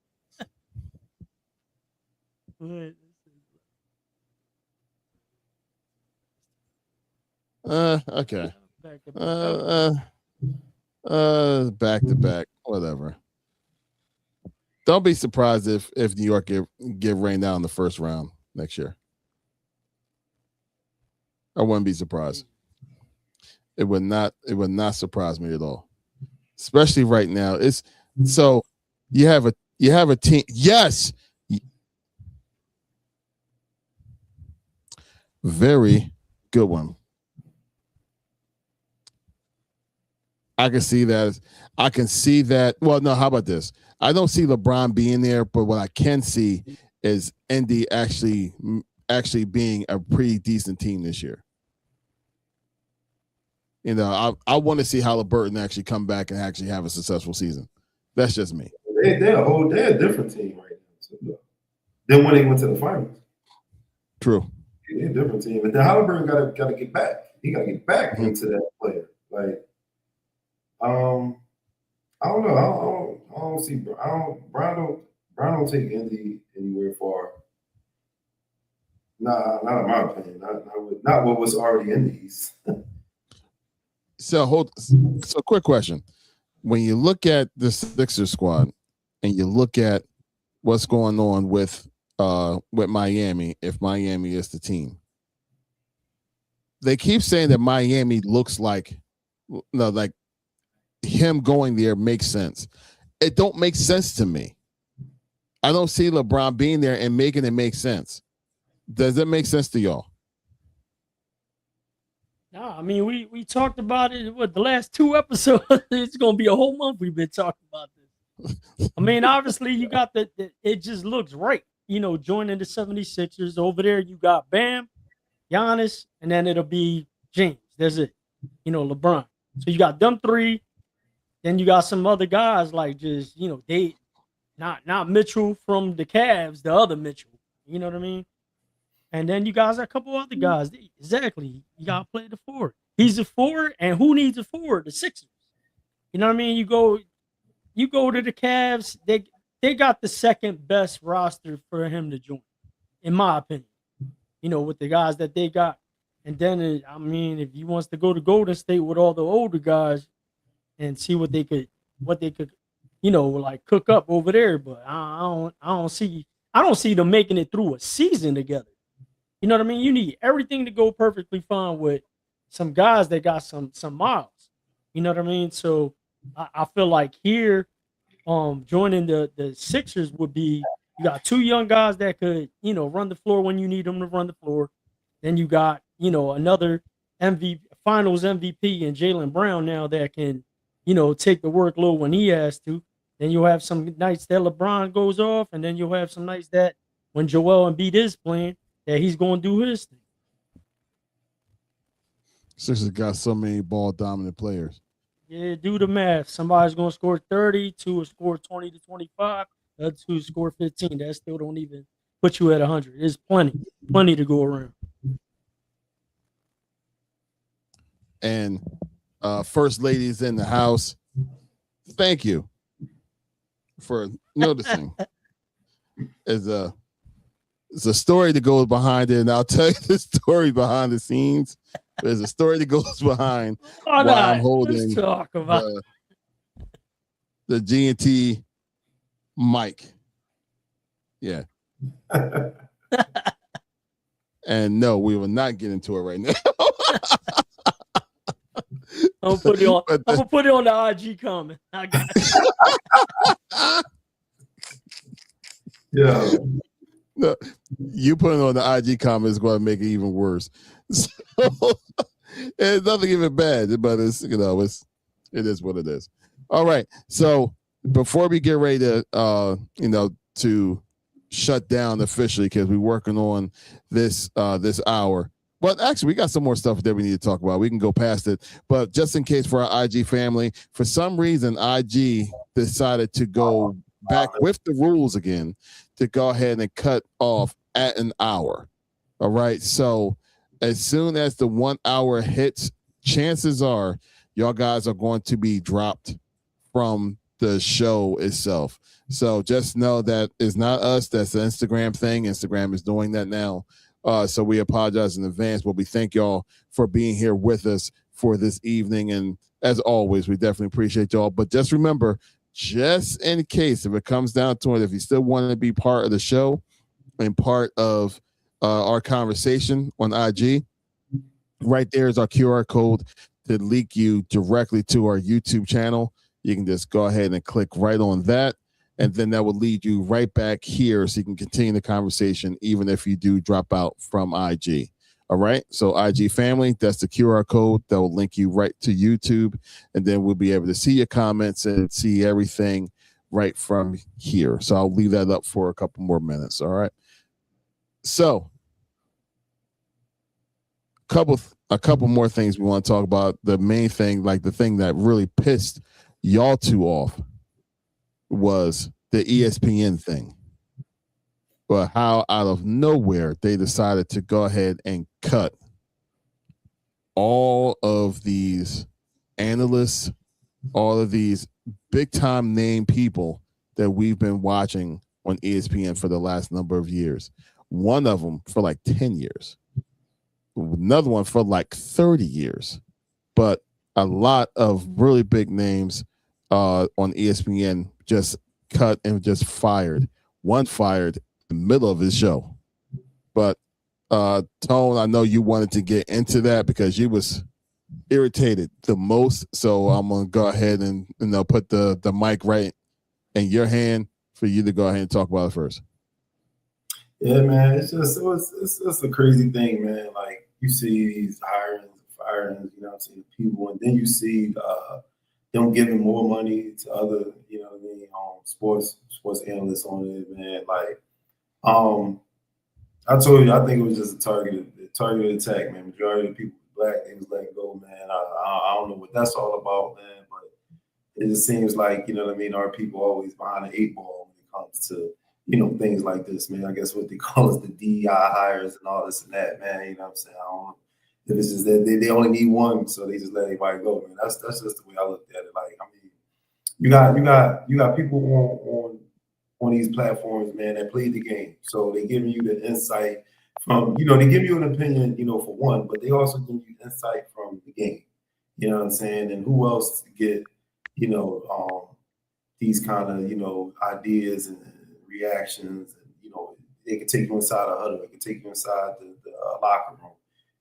Okay. Back to back. Back to back. Whatever. Don't be surprised if New York get rained out in the first round next year. I wouldn't be surprised. It would not surprise me at all. Especially right now. It's so you have a team. Yes. Very good one. I can see that. I can see that. Well, no, how about this? I don't see LeBron being there, but what I can see is Indy actually being a pretty decent team this year. You know, I want to see Halliburton actually come back and actually have a successful season. That's just me. They're a different team right now. Then when they went to the finals. True. They're a different team. But then Halliburton got to get back. He got to get back into that player. Like, I don't know. I don't see. Brown don't take Indy anywhere far. Not in my opinion. Not what was already in the East. So quick question. When you look at the Sixers squad and you look at what's going on with Miami, if Miami is the team, they keep saying that Miami looks like him going there makes sense. It don't make sense to me. I don't see LeBron being there and making it make sense. Does it make sense to y'all? No, I mean we talked about it. What, the last 2 episodes? It's gonna be a whole month we've been talking about this. I mean, obviously you got it just looks right. You know, joining the 76ers over there, you got Bam, Giannis, and then it'll be James. That's it. You know, LeBron. So you got them 3. Then you got some other guys like just, you know, they not Mitchell from the Cavs, the other Mitchell. You know what I mean? And then you guys got a couple other guys. Exactly. You got to play the forward. He's a forward, and who needs a forward? The Sixers. You know what I mean? You go to the Cavs. They got the second best roster for him to join, in my opinion. You know, with the guys that they got. And then, I mean, if he wants to go to Golden State with all the older guys and see what they could, you know, like cook up over there. But I don't see them making it through a season together. You know what I mean? You need everything to go perfectly fine with some guys that got some miles. You know what I mean? So I feel like here, joining the Sixers would be, you got 2 young guys that could, you know, run the floor when you need them to run the floor. Then you got, you know, another Finals MVP in Jaylen Brown now that can, you know, take the workload when he has to. Then you'll have some nights that LeBron goes off, and then you'll have some nights that when Joel Embiid is playing, that he's going to do his thing. Sixers got so many ball dominant players. Yeah, do the math. Somebody's going to score 30, 2 will score 20 to 25, the other 2 score 15. That still don't even put you at 100. There's plenty to go around. And first ladies in the house, thank you for noticing. It's a story that goes behind it, and I'll tell you the story behind the scenes. There's a story that goes behind why I'm holding talk about the GNT mic. Yeah. And no, we will not get into it right now. I'm gonna put it on the IG comment. I got it. Yeah. No, you putting on the IG comment is going to make it even worse. So, it's nothing even bad, but it's, you know, it is what it is. All right. So before we get ready to you know, to shut down officially, because we're working on this hour. But actually, we got some more stuff that we need to talk about. We can go past it. But just in case for our IG family, for some reason, IG decided to go back with the rules again to go ahead and cut off at an hour. All right. So as soon as the 1 hour hits, chances are y'all guys are going to be dropped from the show itself. So just know that it's not us. That's the Instagram thing. Instagram is doing that now. So we apologize in advance, but we thank y'all for being here with us for this evening. And as always, we definitely appreciate y'all. But just remember, just in case if it comes down to it, if you still want to be part of the show and part of our conversation on IG, right there is our QR code to link you directly to our YouTube channel. You can just go ahead and click right on that, and then that will lead you right back here so you can continue the conversation even if you do drop out from IG. All right, so IG family, that's the QR code that will link you right to YouTube, and then we'll be able to see your comments and see everything right from here. So I'll leave that up for a couple more minutes. All right, so a couple more things we want to talk about. The main thing, like the thing that really pissed y'all two off, was the ESPN thing. But how out of nowhere they decided to go ahead and cut all of these analysts, all of these big time name people that we've been watching on ESPN for the last number of years. One of them for like 10 years. Another one for like 30 years. But a lot of really big names on ESPN just cut and just fired. One fired the middle of his show. But Tone, I know you wanted to get into that because you was irritated the most. So I'm gonna go ahead and put the mic right in your hand for you to go ahead and talk about it first. Yeah, man, it's just a crazy thing, man. Like you see these firings, you know what I'm saying, people, and then you see them giving more money to other, you know what I mean, sports analysts on it, man. Like, I told you, I think it was just a targeted attack, man. Majority of the people black, they was letting go, man. I don't know what that's all about, man, but it just seems like, you know what I mean, our people always behind the eight ball when it comes to, you know, things like this, man. I guess what they call is the DEI hires and all this and that, man. You know what I'm saying? I don't know if it's just that they only need one, so they just let everybody go, man. That's just the way I looked at it. Like, I mean, you got people on these platforms, man, that played the game. So they giving you the insight from, you know, they give you an opinion, you know, for one, but they also give you insight from the game. You know what I'm saying? And who else to get, you know, these kind of, you know, ideas and reactions, and, you know, they can take you inside a huddle, they can take you inside the locker room,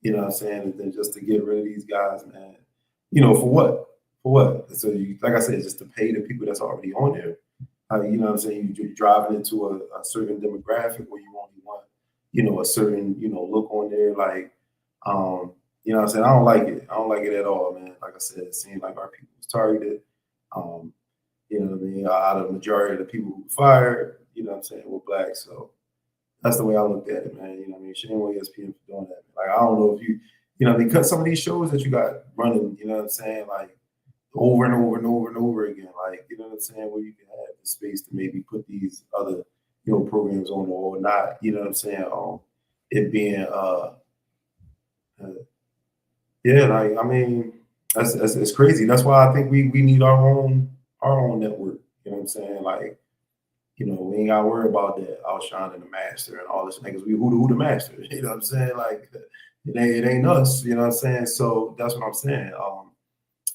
you know what I'm saying? And then just to get rid of these guys, man, you know, for what? For what? So, like I said, just to pay the people that's already on there. You know what I'm saying? You're driving into a certain demographic where you only want, you know, a certain, you know, look on there. Like, you know what I'm saying? I don't like it. I don't like it at all, man. Like I said, it seemed like our people was targeted. You know what I mean? Out of the majority of the people who were fired, you know what I'm saying, were black. So that's the way I looked at it, man. You know what I mean? Shame on ESPN for doing that. Like, I don't know if you know, because some of these shows that you got running, you know what I'm saying, like, over and over and over and over again, like, you know what I'm saying, where you can have the space to maybe put these other, you know, programs on or not, you know what I'm saying, it being yeah, like, I mean, that's it's crazy. That's why I think we need our own network, you know what I'm saying? Like, you know, we ain't gotta worry about that outshining the master and all this because we who the master, you know what I'm saying? Like, it ain't us, you know what I'm saying? So that's what I'm saying.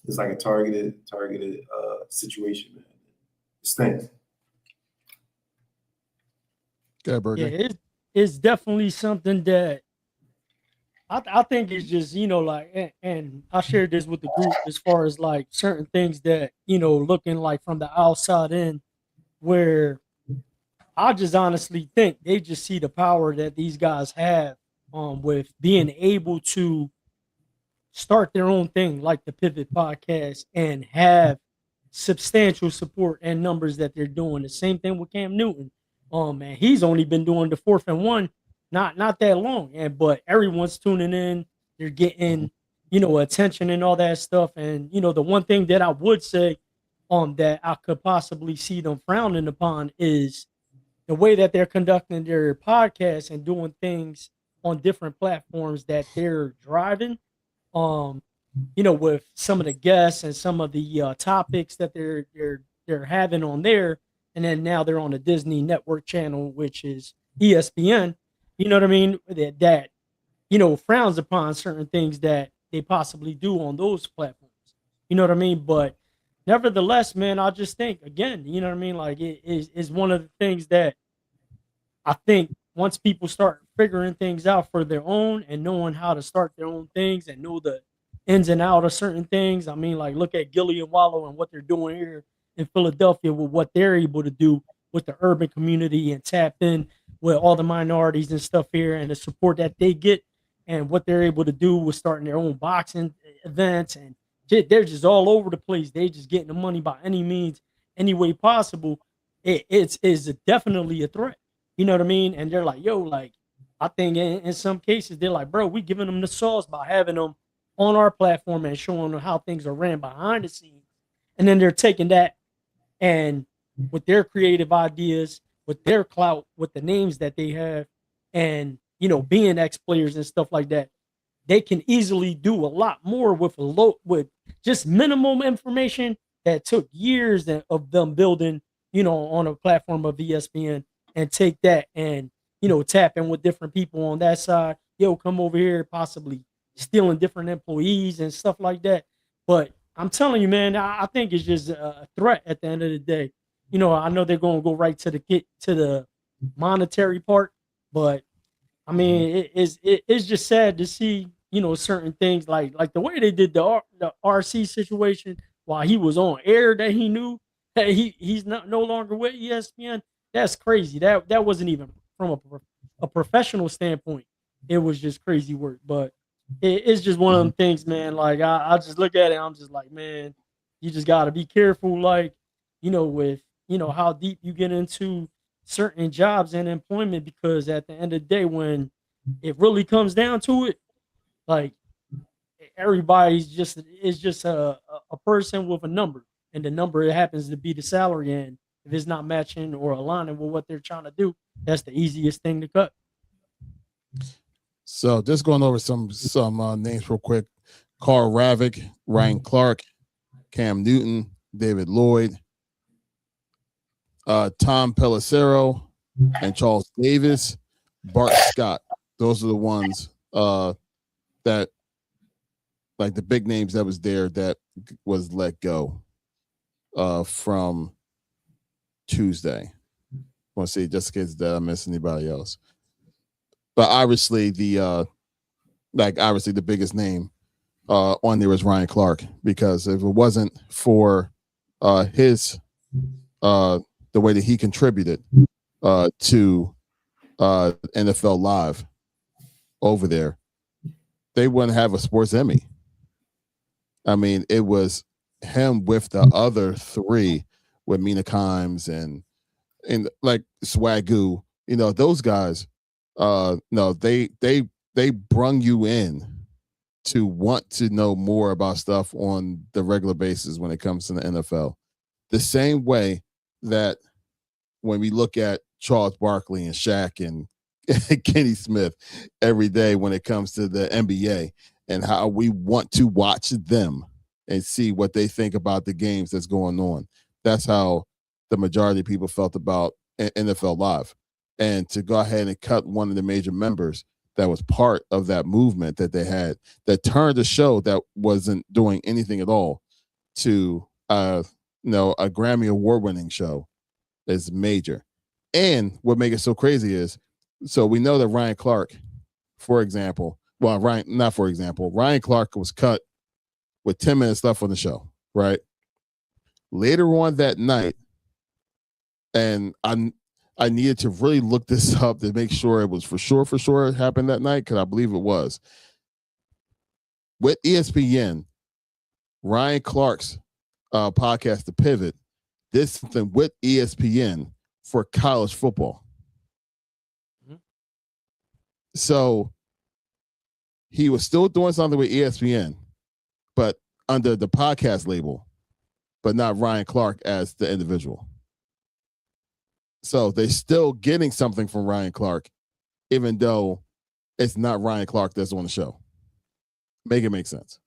It's like a targeted situation, man. It stinks. Yeah, it's definitely something that I think it's just, you know, like, and I shared this with the group as far as like certain things that, you know, looking like from the outside in, where I just honestly think they just see the power that these guys have with being able to start their own thing like the Pivot Podcast and have substantial support and numbers that they're doing. The same thing with Cam Newton. Man, he's only been doing the 4th and 1 not that long, and but everyone's tuning in. They're getting, you know, attention and all that stuff. And you know, the one thing that I would say that I could possibly see them frowning upon is the way that they're conducting their podcast and doing things on different platforms that they're driving. You know, with some of the guests and some of the topics that they're having on there, and then now they're on the Disney Network channel, which is ESPN. you know what I mean, that frowns upon certain things that they possibly do on those platforms. You know what I mean? But nevertheless, man, I just think again, you know what I mean? Like it is one of the things that I think once people start figuring things out for their own and knowing how to start their own things and know the ins and out of certain things. I mean, like look at Gilly and Wallow and what they're doing here in Philadelphia with what they're able to do with the urban community and tap in with all the minorities and stuff here and the support that they get and what they're able to do with starting their own boxing events and they're just all over the place. They just getting the money by any means, any way possible. It's definitely a threat. You know what I mean? And they're like, yo, like, I think in some cases, they're like, bro, we giving them the sauce by having them on our platform and showing them how things are ran behind the scenes. And then they're taking that and with their creative ideas, with their clout, with the names that they have, and, being ex players and stuff like that, they can easily do a lot more with just minimum information that took years of them building, on a platform of ESPN and take that and tap in with different people on that side. Yo, come over here, possibly stealing different employees and stuff like that. But I'm telling you, man, I think it's just a threat at the end of the day. I know they're going to go right to the monetary part, but I mean, it's just sad to see certain things like the way they did the RC situation while he was on air that he knew that he's not no longer with ESPN. That's crazy. That wasn't even from a professional standpoint. It was just crazy work. But it's just one of them things, man. Like I just look at it, I'm just like, man, you just got to be careful, like with how deep you get into certain jobs and employment, because at the end of the day, when it really comes down to it, like everybody's just is just a person with a number, and the number it happens to be the salary, and if it's not matching or aligning with what they're trying to do, that's the easiest thing to cut. So just going over some names real quick: Carl Ravik, Ryan Clark, Cam Newton, David Lloyd, Tom Pelissero, and Charles Davis, Bart Scott. Those are the ones that, like the big names that was there that was let go from Tuesday. I want to see just in case that I miss anybody else. But obviously the biggest name on there was Ryan Clark, because if it wasn't for his the way that he contributed to NFL Live over there, they wouldn't have a sports Emmy. I mean, it was him with the other three, with Mina Kimes and like Swagoo, those guys. No, they brung you in to want to know more about stuff on the regular basis when it comes to the NFL. The same way that when we look at Charles Barkley and Shaq and Kenny Smith every day when it comes to the NBA, and how we want to watch them and see what they think about the games that's going on. That's how the majority of people felt about NFL Live. And to go ahead and cut one of the major members that was part of that movement that they had, that turned a show that wasn't doing anything at all to a Grammy award-winning show, is major. And what makes it so crazy is, so we know that Ryan Clark, for example, Ryan Clark was cut with 10 minutes left on the show, right? Later on that night, and I needed to really look this up to make sure it was for sure it happened that night, because I believe it was. With ESPN, Ryan Clark's podcast, The Pivot, did something with ESPN for college football. Mm-hmm. So he was still doing something with ESPN, but under the podcast label, but not Ryan Clark as the individual. So they're still getting something from Ryan Clark, even though it's not Ryan Clark that's on the show. Make it make sense.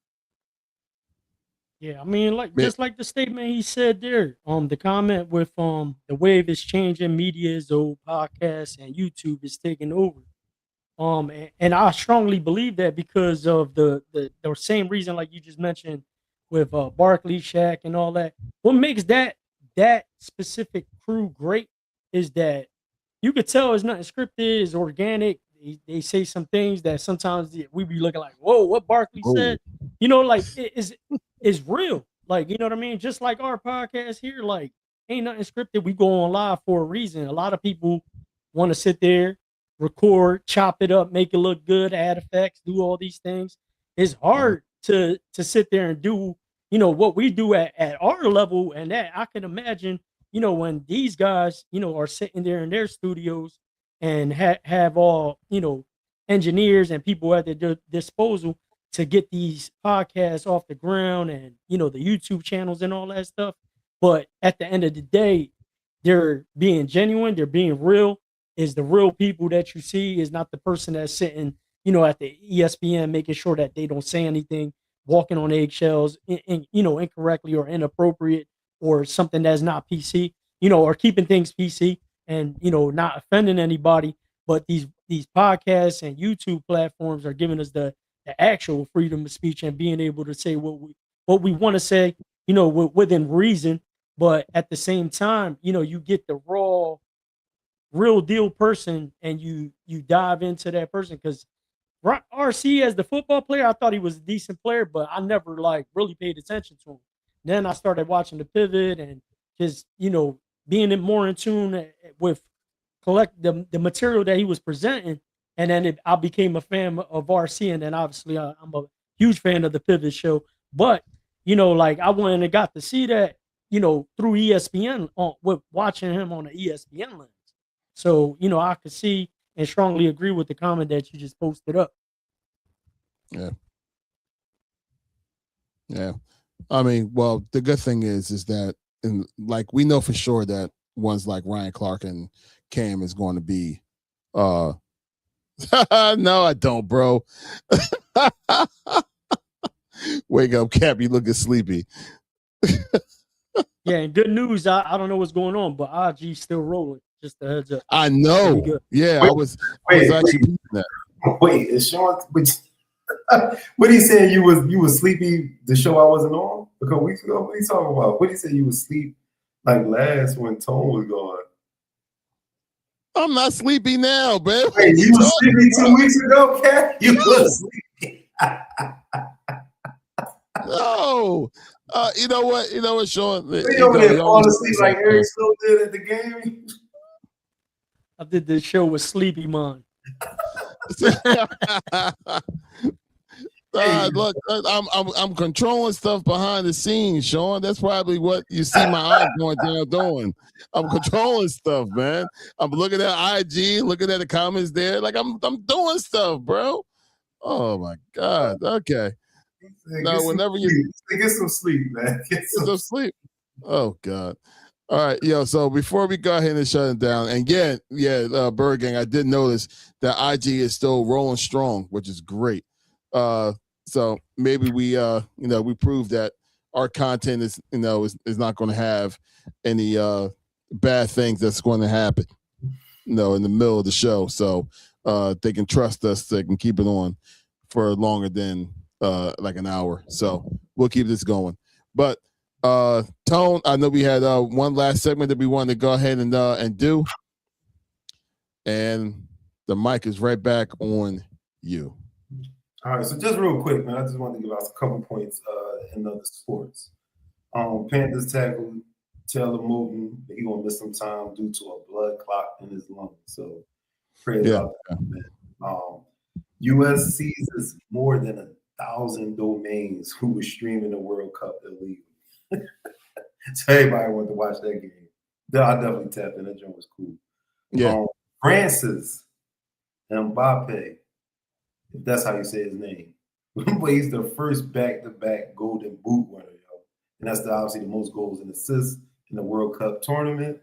Yeah, I mean, just like the statement he said there, the comment with the wave is changing, media is old, podcasts and YouTube is taking over. And I strongly believe that because of the same reason, like you just mentioned, with Barkley, Shaq, and all that. What makes that specific crew great is that you could tell it's nothing scripted, it's organic. They say some things that sometimes we be looking like, whoa, what Barkley Oh, said, like it is real. Like, you know what I mean? Just like our podcast here, like ain't nothing scripted. We go on live for a reason. A lot of people want to sit there, record, chop it up, make it look good, add effects, do all these things. It's hard to sit there and do, what we do at our level. And that I can imagine, when these guys, are sitting there in their studios and have all, engineers and people at their disposal to get these podcasts off the ground and, the YouTube channels and all that stuff. But at the end of the day, they're being genuine, they're being real. Is the real people that you see, is not the person that's sitting, at the ESPN making sure that they don't say anything, walking on eggshells, incorrectly or inappropriate or something that's not PC, or keeping things PC and, not offending anybody. But these podcasts and YouTube platforms are giving us the actual freedom of speech and being able to say what we want to say, within reason. But at the same time, you get the raw, real deal person and you dive into that person. Because RC, as the football player, I thought he was a decent player, but I never like really paid attention to him. Then I started watching the pivot and just, being more in tune with collect the material that he was presenting. And then I became a fan of RC. And then obviously I'm a huge fan of the pivot show. But, like I went and got to see that, through ESPN with watching him on the ESPN lens. So, I could see and strongly agree with the comment that you just posted up. yeah. Yeah. I mean, well, the good thing is that, and like we know for sure that ones like Ryan Clark and Cam is going to be no, I don't, bro. Wake up, Cap, you looking sleepy. Yeah, and good news, I don't know what's going on, but RG's still rolling. Just a heads up. I know. Good. Yeah, Wait, I was actually thinking that. Wait, is Sean? What he saying? You was sleepy the show I wasn't on a couple weeks ago. What are you talking about? What he said? You was sleep like last when Tone was gone. I'm not sleepy now, man. Wait, you was sleepy 2 weeks ago, Cat? You was sleepy. No. You know what? Sean? You over there falling asleep like Eric Snow did at the game. I did this show with Sleepy Man. Look, I'm controlling stuff behind the scenes, Sean. That's probably what you see my eyes going down doing. I'm controlling stuff, man. I'm looking at IG, looking at the comments there. Like I'm doing stuff, bro. Oh my God. Okay. Now, whenever you get some sleep, man. Get some sleep. Oh God. All right, so before we go ahead and shut it down, and Bird Gang, I did notice that IG is still rolling strong, which is great. So maybe we we prove that our content is not going to have any bad things that's going to happen, in the middle of the show. So they can trust us, they can keep it on for longer than like an hour. So we'll keep this going. But Tone, I know we had one last segment that we wanted to go ahead and do, and the mic is right back on you. All right, so just real quick, man, I just wanted to give us a couple points in other sports. Panthers tackle Taylor Moton, he gonna miss some time due to a blood clot in his lungs. So pray about that, man. US seizes more than 1,000 domains who were streaming the World Cup illegally. So everybody wanted to watch that game. I definitely tapped in. That joint was cool. Yeah. Francis Mbappe, if that's how you say his name, but he's the first back-to-back Golden Boot winner, yo. And that's obviously the most goals and assists in the World Cup tournament.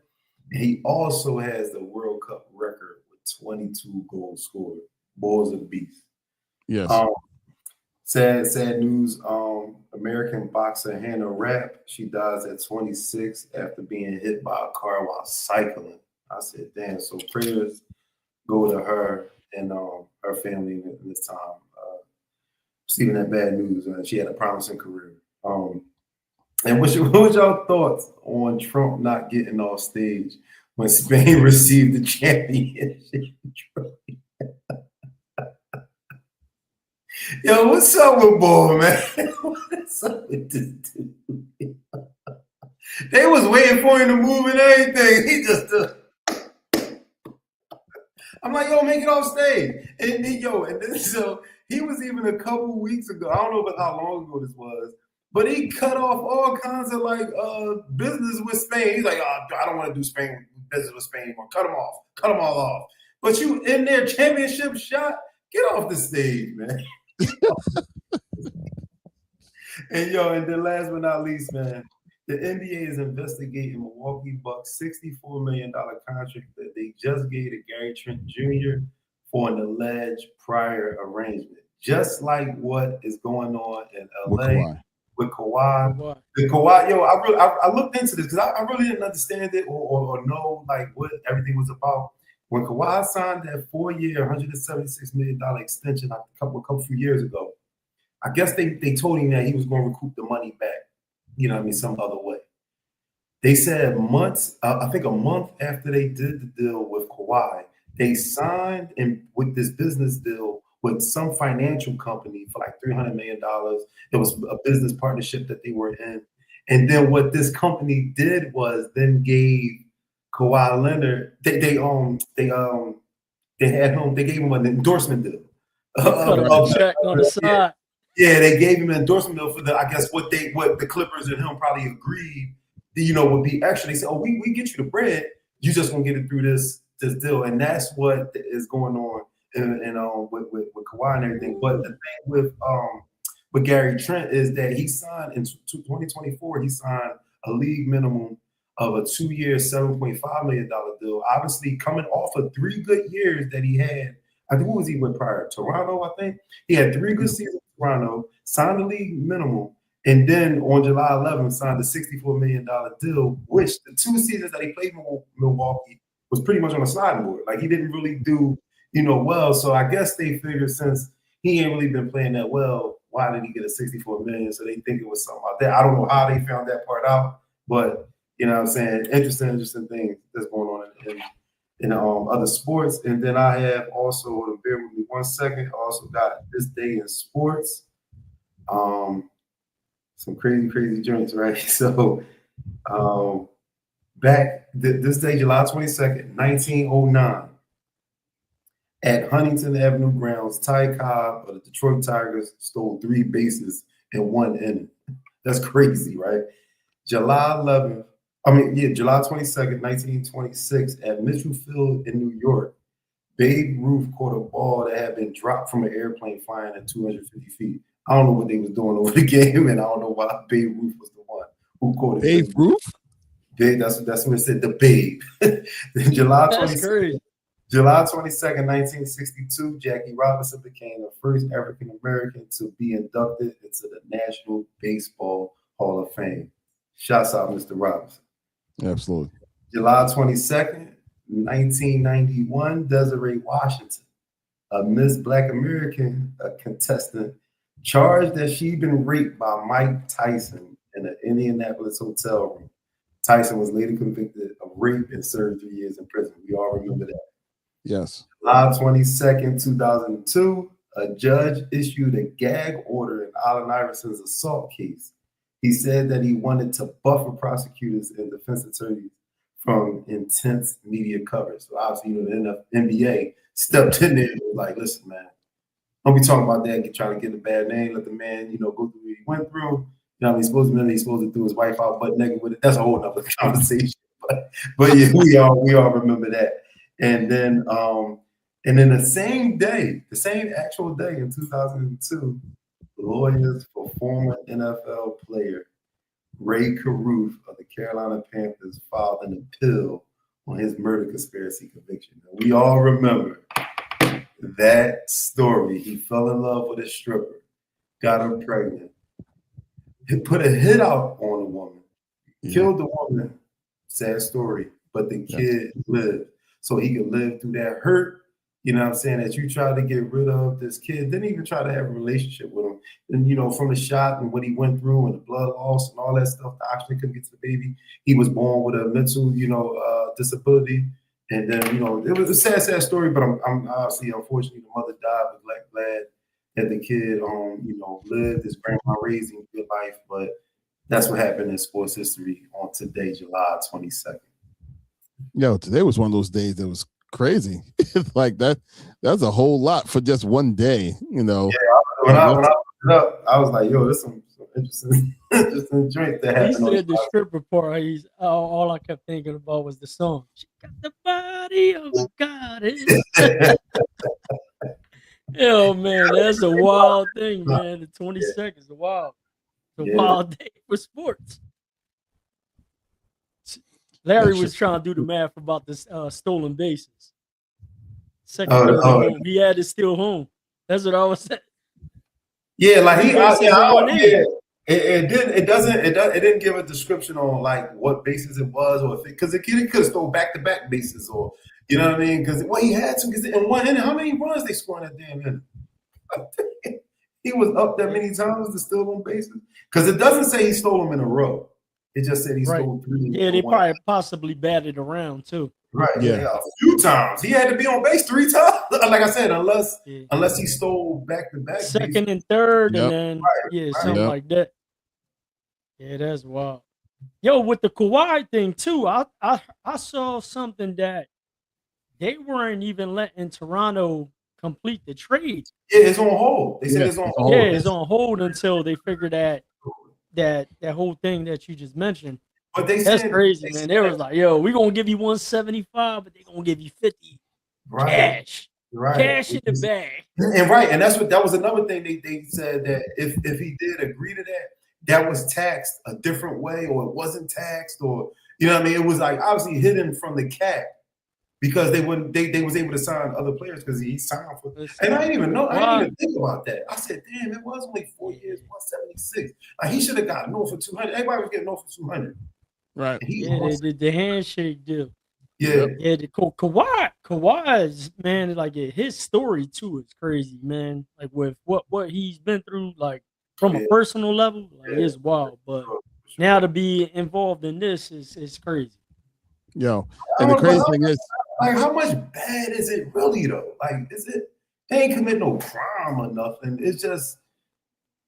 And he also has the World Cup record with 22 goals scored. Boy's a beast. Yes. Sad news. American boxer Hannah Rapp, she dies at 26 after being hit by a car while cycling. I said, damn. So prayers go to her and her family in this time, receiving that bad news. She had a promising career. And what was y'all thoughts on Trump not getting off stage when Spain received the championship? Yo, what's up with Ball, man? What's up with this dude? They was waiting for him to move and everything. He just I'm like, yo, make it off stage. And then, so he was even a couple weeks ago. I don't know about how long ago this was, but he cut off all kinds of like business with Spain. He's like, oh, I don't want to do Spain business with Spain anymore. Cut them off. Cut them all off. But you in their championship shot, get off the stage, man. And then last but not least, man, the NBA is investigating Milwaukee Bucks' $64 million contract that they just gave to Gary Trent Jr. for an alleged prior arrangement. Just like what is going on in LA with Kawhi. The Kawhi, I looked into this because I really didn't understand it or know like what everything was about. When Kawhi signed that 4-year, $176 million extension a few years ago, I guess they told him that he was going to recoup the money back, some other way. They said I think a month after they did the deal with Kawhi, they signed with this business deal with some financial company for like $300 million. It was a business partnership that they were in. And then what this company did was then gave Kawhi Leonard, they gave him an endorsement deal. Check on the side. Yeah, they gave him an endorsement deal for what the Clippers and him probably agreed, would be extra. They said, "Oh, we get you the bread. You just gonna get it through this deal," and that's what is going on with Kawhi and everything. But the thing with Gary Trent is that he signed in 2024. He signed a league minimum of a 2-year, $7.5 million deal. Obviously, coming off of 3 good years that he had. I think who was he with prior? Toronto, I think. He had 3 good seasons in Toronto, signed the league minimum, and then on July 11th signed a $64 million deal, which the 2 seasons that he played in Milwaukee was pretty much on a sliding board. Like he didn't really do, well. So I guess they figured since he ain't really been playing that well, why did he get a $64 million? So they think it was something like that. I don't know how they found that part out, but you know what I'm saying? Interesting things that's going on in other sports. And then I have also, bear with me 1 second, also got this day in sports. Some crazy joints, right? So back this day, July 22nd, 1909, at Huntington Avenue grounds, Ty Cobb of the Detroit Tigers stole 3 bases in 1 inning. That's crazy, right? July 22nd, 1926, at Mitchell Field in New York, Babe Ruth caught a ball that had been dropped from an airplane flying at 250 feet. I don't know what they was doing over the game, and I don't know why Babe Ruth was the one who caught it. Babe Ruth? That's what it said, the Babe. July 22nd, 1962, Jackie Robinson became the first African-American to be inducted into the National Baseball Hall of Fame. Shouts out, Mr. Robinson. Absolutely. July 22nd, 1991, Desiree Washington, a Miss Black American contestant, charged that she'd been raped by Mike Tyson in an Indianapolis hotel room. Tyson was later convicted of rape and served 3 years in prison. We all remember that. Yes. July 22nd, 2002, a judge issued a gag order in Allen Iverson's assault case. He said that he wanted to buffer prosecutors and defense attorneys from intense media coverage. So obviously, the NBA stepped in there and was like, listen, man, don't be talking about that, trying to get a bad name, let the man, go through what he went through. He's supposed to throw his wife out butt naked with it. That's a whole nother conversation. But yeah, we all remember that. And then the same actual day in 2002, lawyers for former NFL player Ray Caruth of the Carolina Panthers filed an appeal on his murder conspiracy conviction. And we all remember that story. He fell in love with a stripper, got her pregnant. He put a hit out on a woman, killed the woman. Sad story, but the kid lived. So he could live through that hurt you know what I'm saying, that you tried to get rid of this kid, didn't even try to have a relationship with him. And, you know, from the shot and what he went through and the blood loss and all that stuff, the oxygen couldn't get to the baby. He was born with a mental, disability. And then, you know, it was a sad, sad story, but I'm obviously, unfortunately, the mother died, but glad that the kid, lived his grandma raised him good life. But that's what happened in sports history on today, July 22nd. Yo, today was one of those days that was crazy. Like that's a whole lot for just one day, you know. Yeah, when I looked it up, I was like, yo, this is some interesting drink that happened. He said the stripper part. All I kept thinking about was the song. She got the body of a goddess. Yo, man, that's a wild thing, man. The 22nd is wild. It's a wild day for sports. Larry was trying to do the math about the stolen bases. Second home, he had to steal home. That's what I was saying. Yeah, like it didn't give a description on like what bases it was, or because the kid could have stole back-to-back bases, or you know what I mean? Because he had to, because in one inning, how many runs they scored in that damn inning? He was up that many times to steal them bases, because it doesn't say he stole them in a row. It just said he stole 3. Yeah, they probably possibly batted around too. Right. Yeah, a few times. He had to be on base 3 times. Like I said, unless he stole back-to-back. Second and third, and then something like that. Yeah, that's wild. Yo, with the Kawhi thing too, I saw something that they weren't even letting Toronto complete the trade. Yeah, it's on hold. They said it's on hold. Yeah, it's on hold until they figure that whole thing that you just mentioned. But that's crazy, man. They was like, yo, we're gonna give you 175, but they're gonna give you 50 cash. Right. Cash in the bag. And that was another thing they said, that if he did agree to that was taxed a different way, or it wasn't taxed, or you know what I mean? It was like obviously hidden from the cap, because they was able to sign other players because he signed for. And I didn't even know. I didn't even think about that. I said, damn, it was only 4 years, 176. Like he should have gotten north for 200. Everybody was getting north for 200. Right. The handshake deal. Yeah. Yeah, the Kawhi's, man, like his story too is crazy, man. Like with what he's been through, like from a personal level, like it's wild. But now to be involved in this is crazy. Yo, and the crazy thing is, like, how much bad is it really though? Like, is it? They ain't commit no crime or nothing. It's just,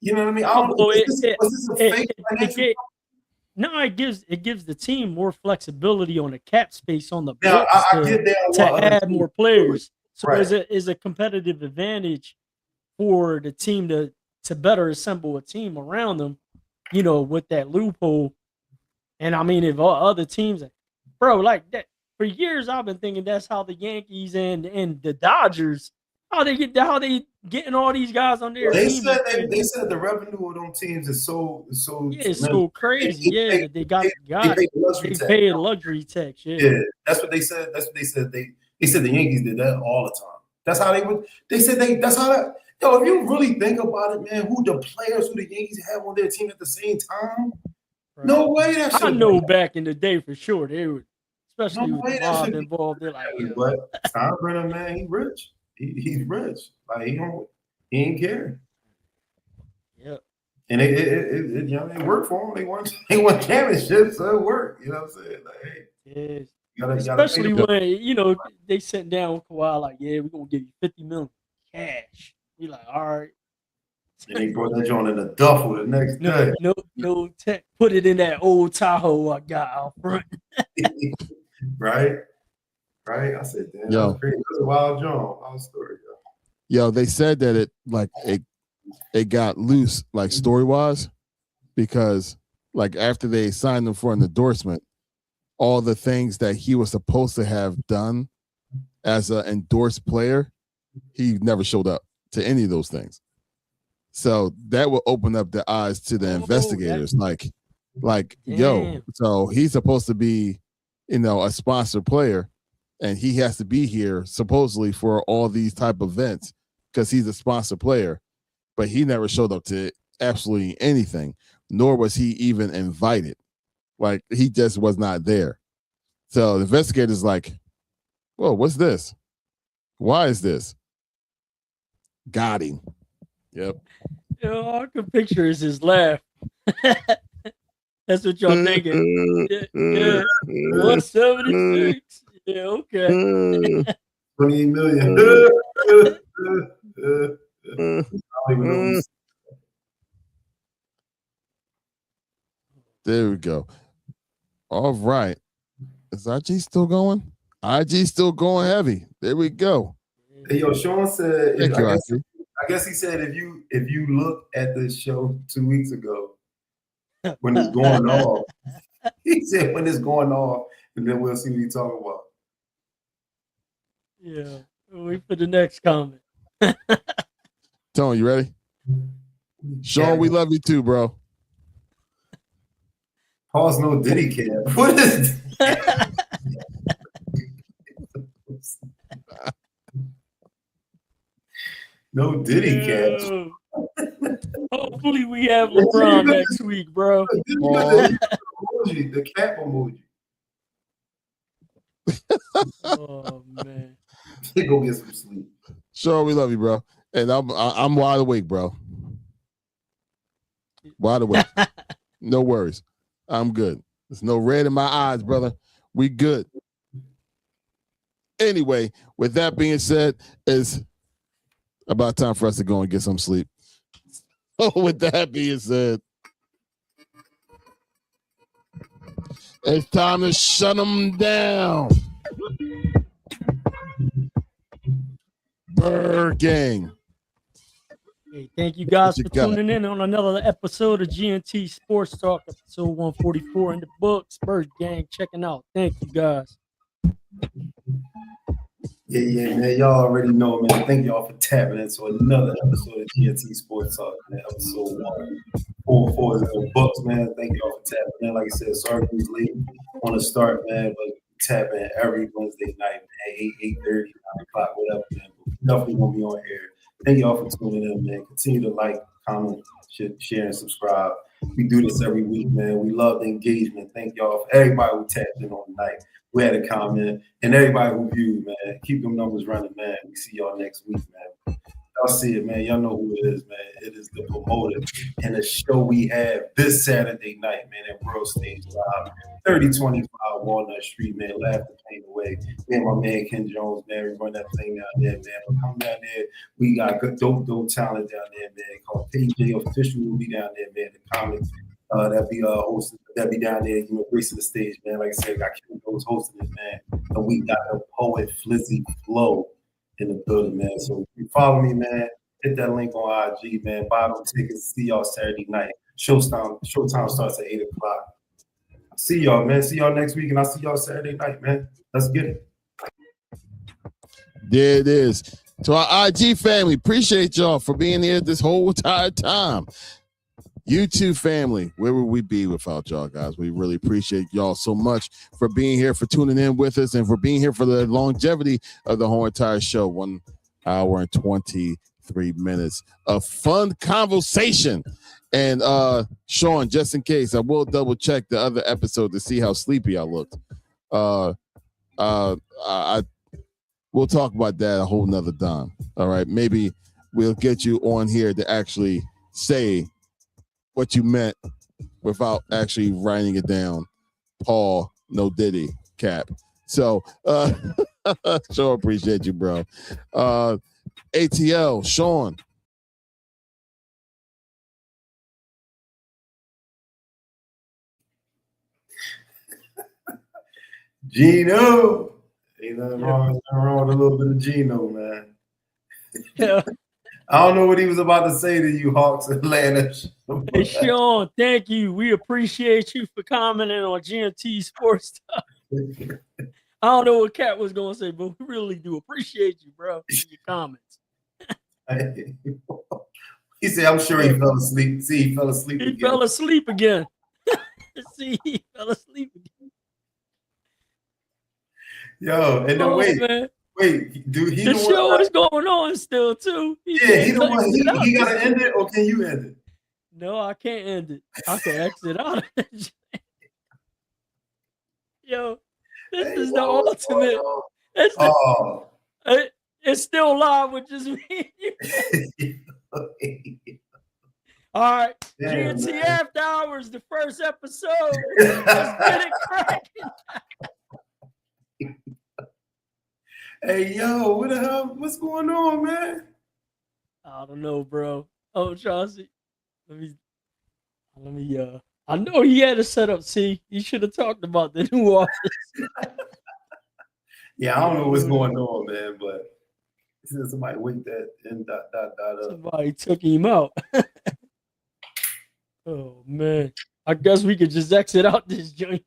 you know what I mean? I don't know. Was this a fake financial? No, it gives the team more flexibility on the cap space on the books to add more players. So is a competitive advantage for the team to better assemble a team around them, you know, with that loophole. And I mean, if other teams, bro, like that for years, I've been thinking that's how the Yankees and the Dodgers, how they getting all these guys on their team. They said the revenue of them teams is so it's so crazy. They pay a luxury tax. Yeah, that's what they said. They said the Yankees did that all the time. That's how they would. They said that's how that. Yo, if you really think about it, man, who the Yankees have on their team at the same time? Right. No way. I know back in the day for sure they would, especially with Bob involved. They're like, but Steinbrenner, man, he rich. He's rich. Like he ain't care. Yep. And it worked for him. They won championships, so it worked. You know what I'm saying? Like, hey, especially when they sat down with Kawhi, like, yeah, we're gonna give you $50 million cash. We like, all right. And they brought that joint in the duffel the next day. No tech. Put it in that old Tahoe I got out front. Right. I said, damn, that was crazy. It was a wild joint. Wild story, yo. They said that it got loose, like story-wise, because like after they signed him for an endorsement, all the things that he was supposed to have done as an endorsed player, he never showed up to any of those things. So that will open up the eyes to the investigators. Like, yo, so he's supposed to be, a sponsored player, and he has to be here supposedly for all these type of events because he's a sponsored player, but he never showed up to absolutely anything, nor was he even invited. Like, he just was not there. So the investigators like, whoa, what's this? Why is this? Got him. Yep. All I can picture is his laugh. That's what y'all thinking. Yeah. 176. Yeah, okay. 28 million. I don't even know who's There we go. All right. Is IG still going? IG still going heavy. There we go. Hey, yo, Sean said, Thank you, IG. I guess he said if you look at the show 2 weeks ago when it's going off, he said when it's going off, and then we'll see what he's talking about. Yeah. Wait for the next comment. Tony, you ready? Sean, we love you too, bro. Pause no Diddy cap. What is that? No Diddy cap. Hopefully we have LeBron next week, bro. The cap emoji. Oh man. Go get some sleep. Sure, we love you, bro. And I'm wide awake, bro. Wide awake. No worries. I'm good. There's no red in my eyes, brother. We good. Anyway, with that being said, it's about time for us to go and get some sleep. So with that being said, it's time to shut them down. Bird Gang. Hey, thank you guys for tuning in on another episode of GNT Sportstalk, episode 144 in the books. Bird Gang checking out. Thank you guys. Yeah, man. Y'all already know, man. Thank y'all for tapping into another episode of GNT Sportstalk, man. Episode 144 is in the books, man. Thank y'all for tapping in. Like I said, sorry we was late on the start, man, but tap in every Wednesday night, man. 8:30, 9 o'clock, whatever, man. But definitely gonna be on air. Thank y'all for tuning in, man. Continue to like, comment, share, and subscribe. We do this every week, man. We love the engagement. Thank y'all for everybody who tapped in on the night. We had a comment, and everybody who viewed, man. Keep them numbers running, man. We see y'all next week, man. Y'all see it, man. Y'all know who it is, man. It is the promoter and the show we have this Saturday night, man, at World Stage Live, 3025 Walnut Street, man. Laugh the pain away. Me and my man Ken Jones, man, we run that thing down there, man. But come down there. We got good, dope talent down there, man. Called KJ Official will be down there, man. The comics. That be hosting, that be down there, gracing the stage, man. Like I said, got Ken Jones hosting it, man. And we got the poet Flizzy Flow in the building, man. So if you follow me, man, hit that link on IG, man. Buy them tickets. See y'all Saturday night. Showtime starts at 8 o'clock. See y'all, man. See y'all next week, and I'll see y'all Saturday night, man. Let's get it. There it is. To our IG family, appreciate y'all for being here this whole entire time. YouTube family, where would we be without y'all, guys? We really appreciate y'all so much for being here, for tuning in with us, and for being here for the longevity of the whole entire show. 1 hour and 23 minutes of fun conversation. And Sean, just in case, I will double check the other episode to see how sleepy I looked. We'll talk about that a whole nother time. All right, maybe we'll get you on here to actually say what you meant without actually writing it down. Paul, no Diddy, cap. So, sure appreciate you, bro. ATL, Sean. Gino. Ain't nothing wrong with a little bit of Gino, man. Yeah. I don't know what he was about to say to you, Hawks Atlanta. Hey, Sean, thank you. We appreciate you for commenting on GNT Sports Talk. I don't know what Cat was going to say, but we really do appreciate you, bro, for your comments. He said, I'm sure he fell asleep. See, he fell asleep again. He fell asleep again. See, he fell asleep again. Yo, and then wait, dude, the show is going on still too. He got to end it, or can you end it? No, I can't end it. I can exit out of it. Yo, this is the ultimate. It's still live with just me and you. All right. Damn, GNT man. After Hours, the first episode. Let's get it cracking. Hey, yo, what the hell? What's going on, man? I don't know, bro. Oh, Chauncey. Let me I know he had a setup. See, he should have talked about the new office. Yeah, I don't know what's going on, man, but somebody wake that and dot up. Somebody took him out. Oh man. I guess we could just exit out this joint.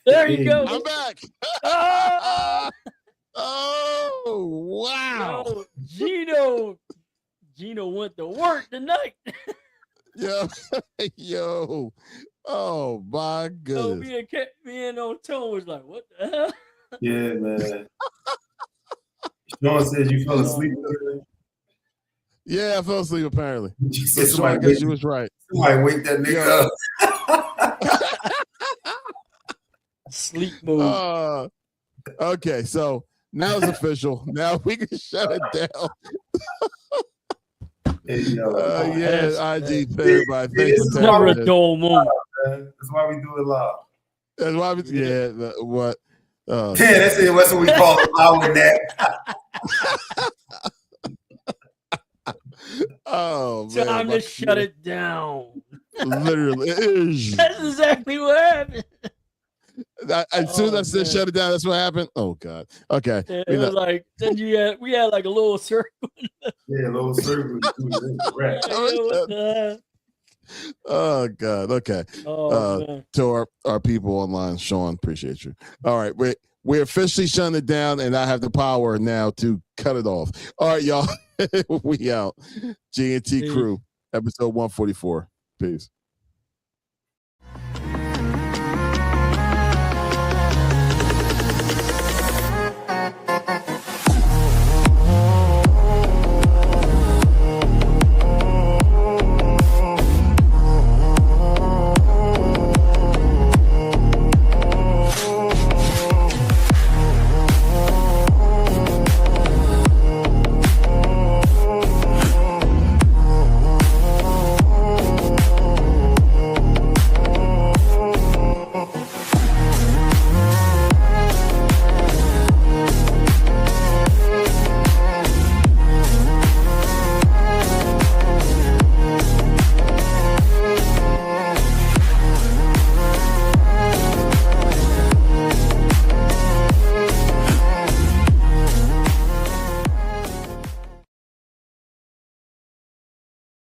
There you go. I'm back. Oh, Oh, wow. Yo, Gino went to work tonight. Yo. Oh, my So goodness. me and Tone was like, what the hell? Yeah, man. Sean said you fell asleep. Yeah, I fell asleep apparently. She So said Sean, I guess you was right. somebody wake that nigga up. Sleep mode. Okay, so now it's official. Now we can shut it down. Hey, yo, Yeah, IG to everybody. Thanks It's for never tapping a in. dull moment. man. That's why we do it live. That's why what? Yeah, that's it. That's what we call it. Power nap. Oh man. Time to shut it down. Literally. It is. That's exactly what happened. As soon as I said man. shut it down, that's what happened. Oh God. Okay. It was like then we had like a little circle. Yeah, little circle. Right. What the Oh God. Okay. hell? Oh man. To our people online, Sean, appreciate you. All right, we're officially shutting it down, and I have the power now to cut it off. All right, y'all. We out. GNT Crew, episode 144. Peace.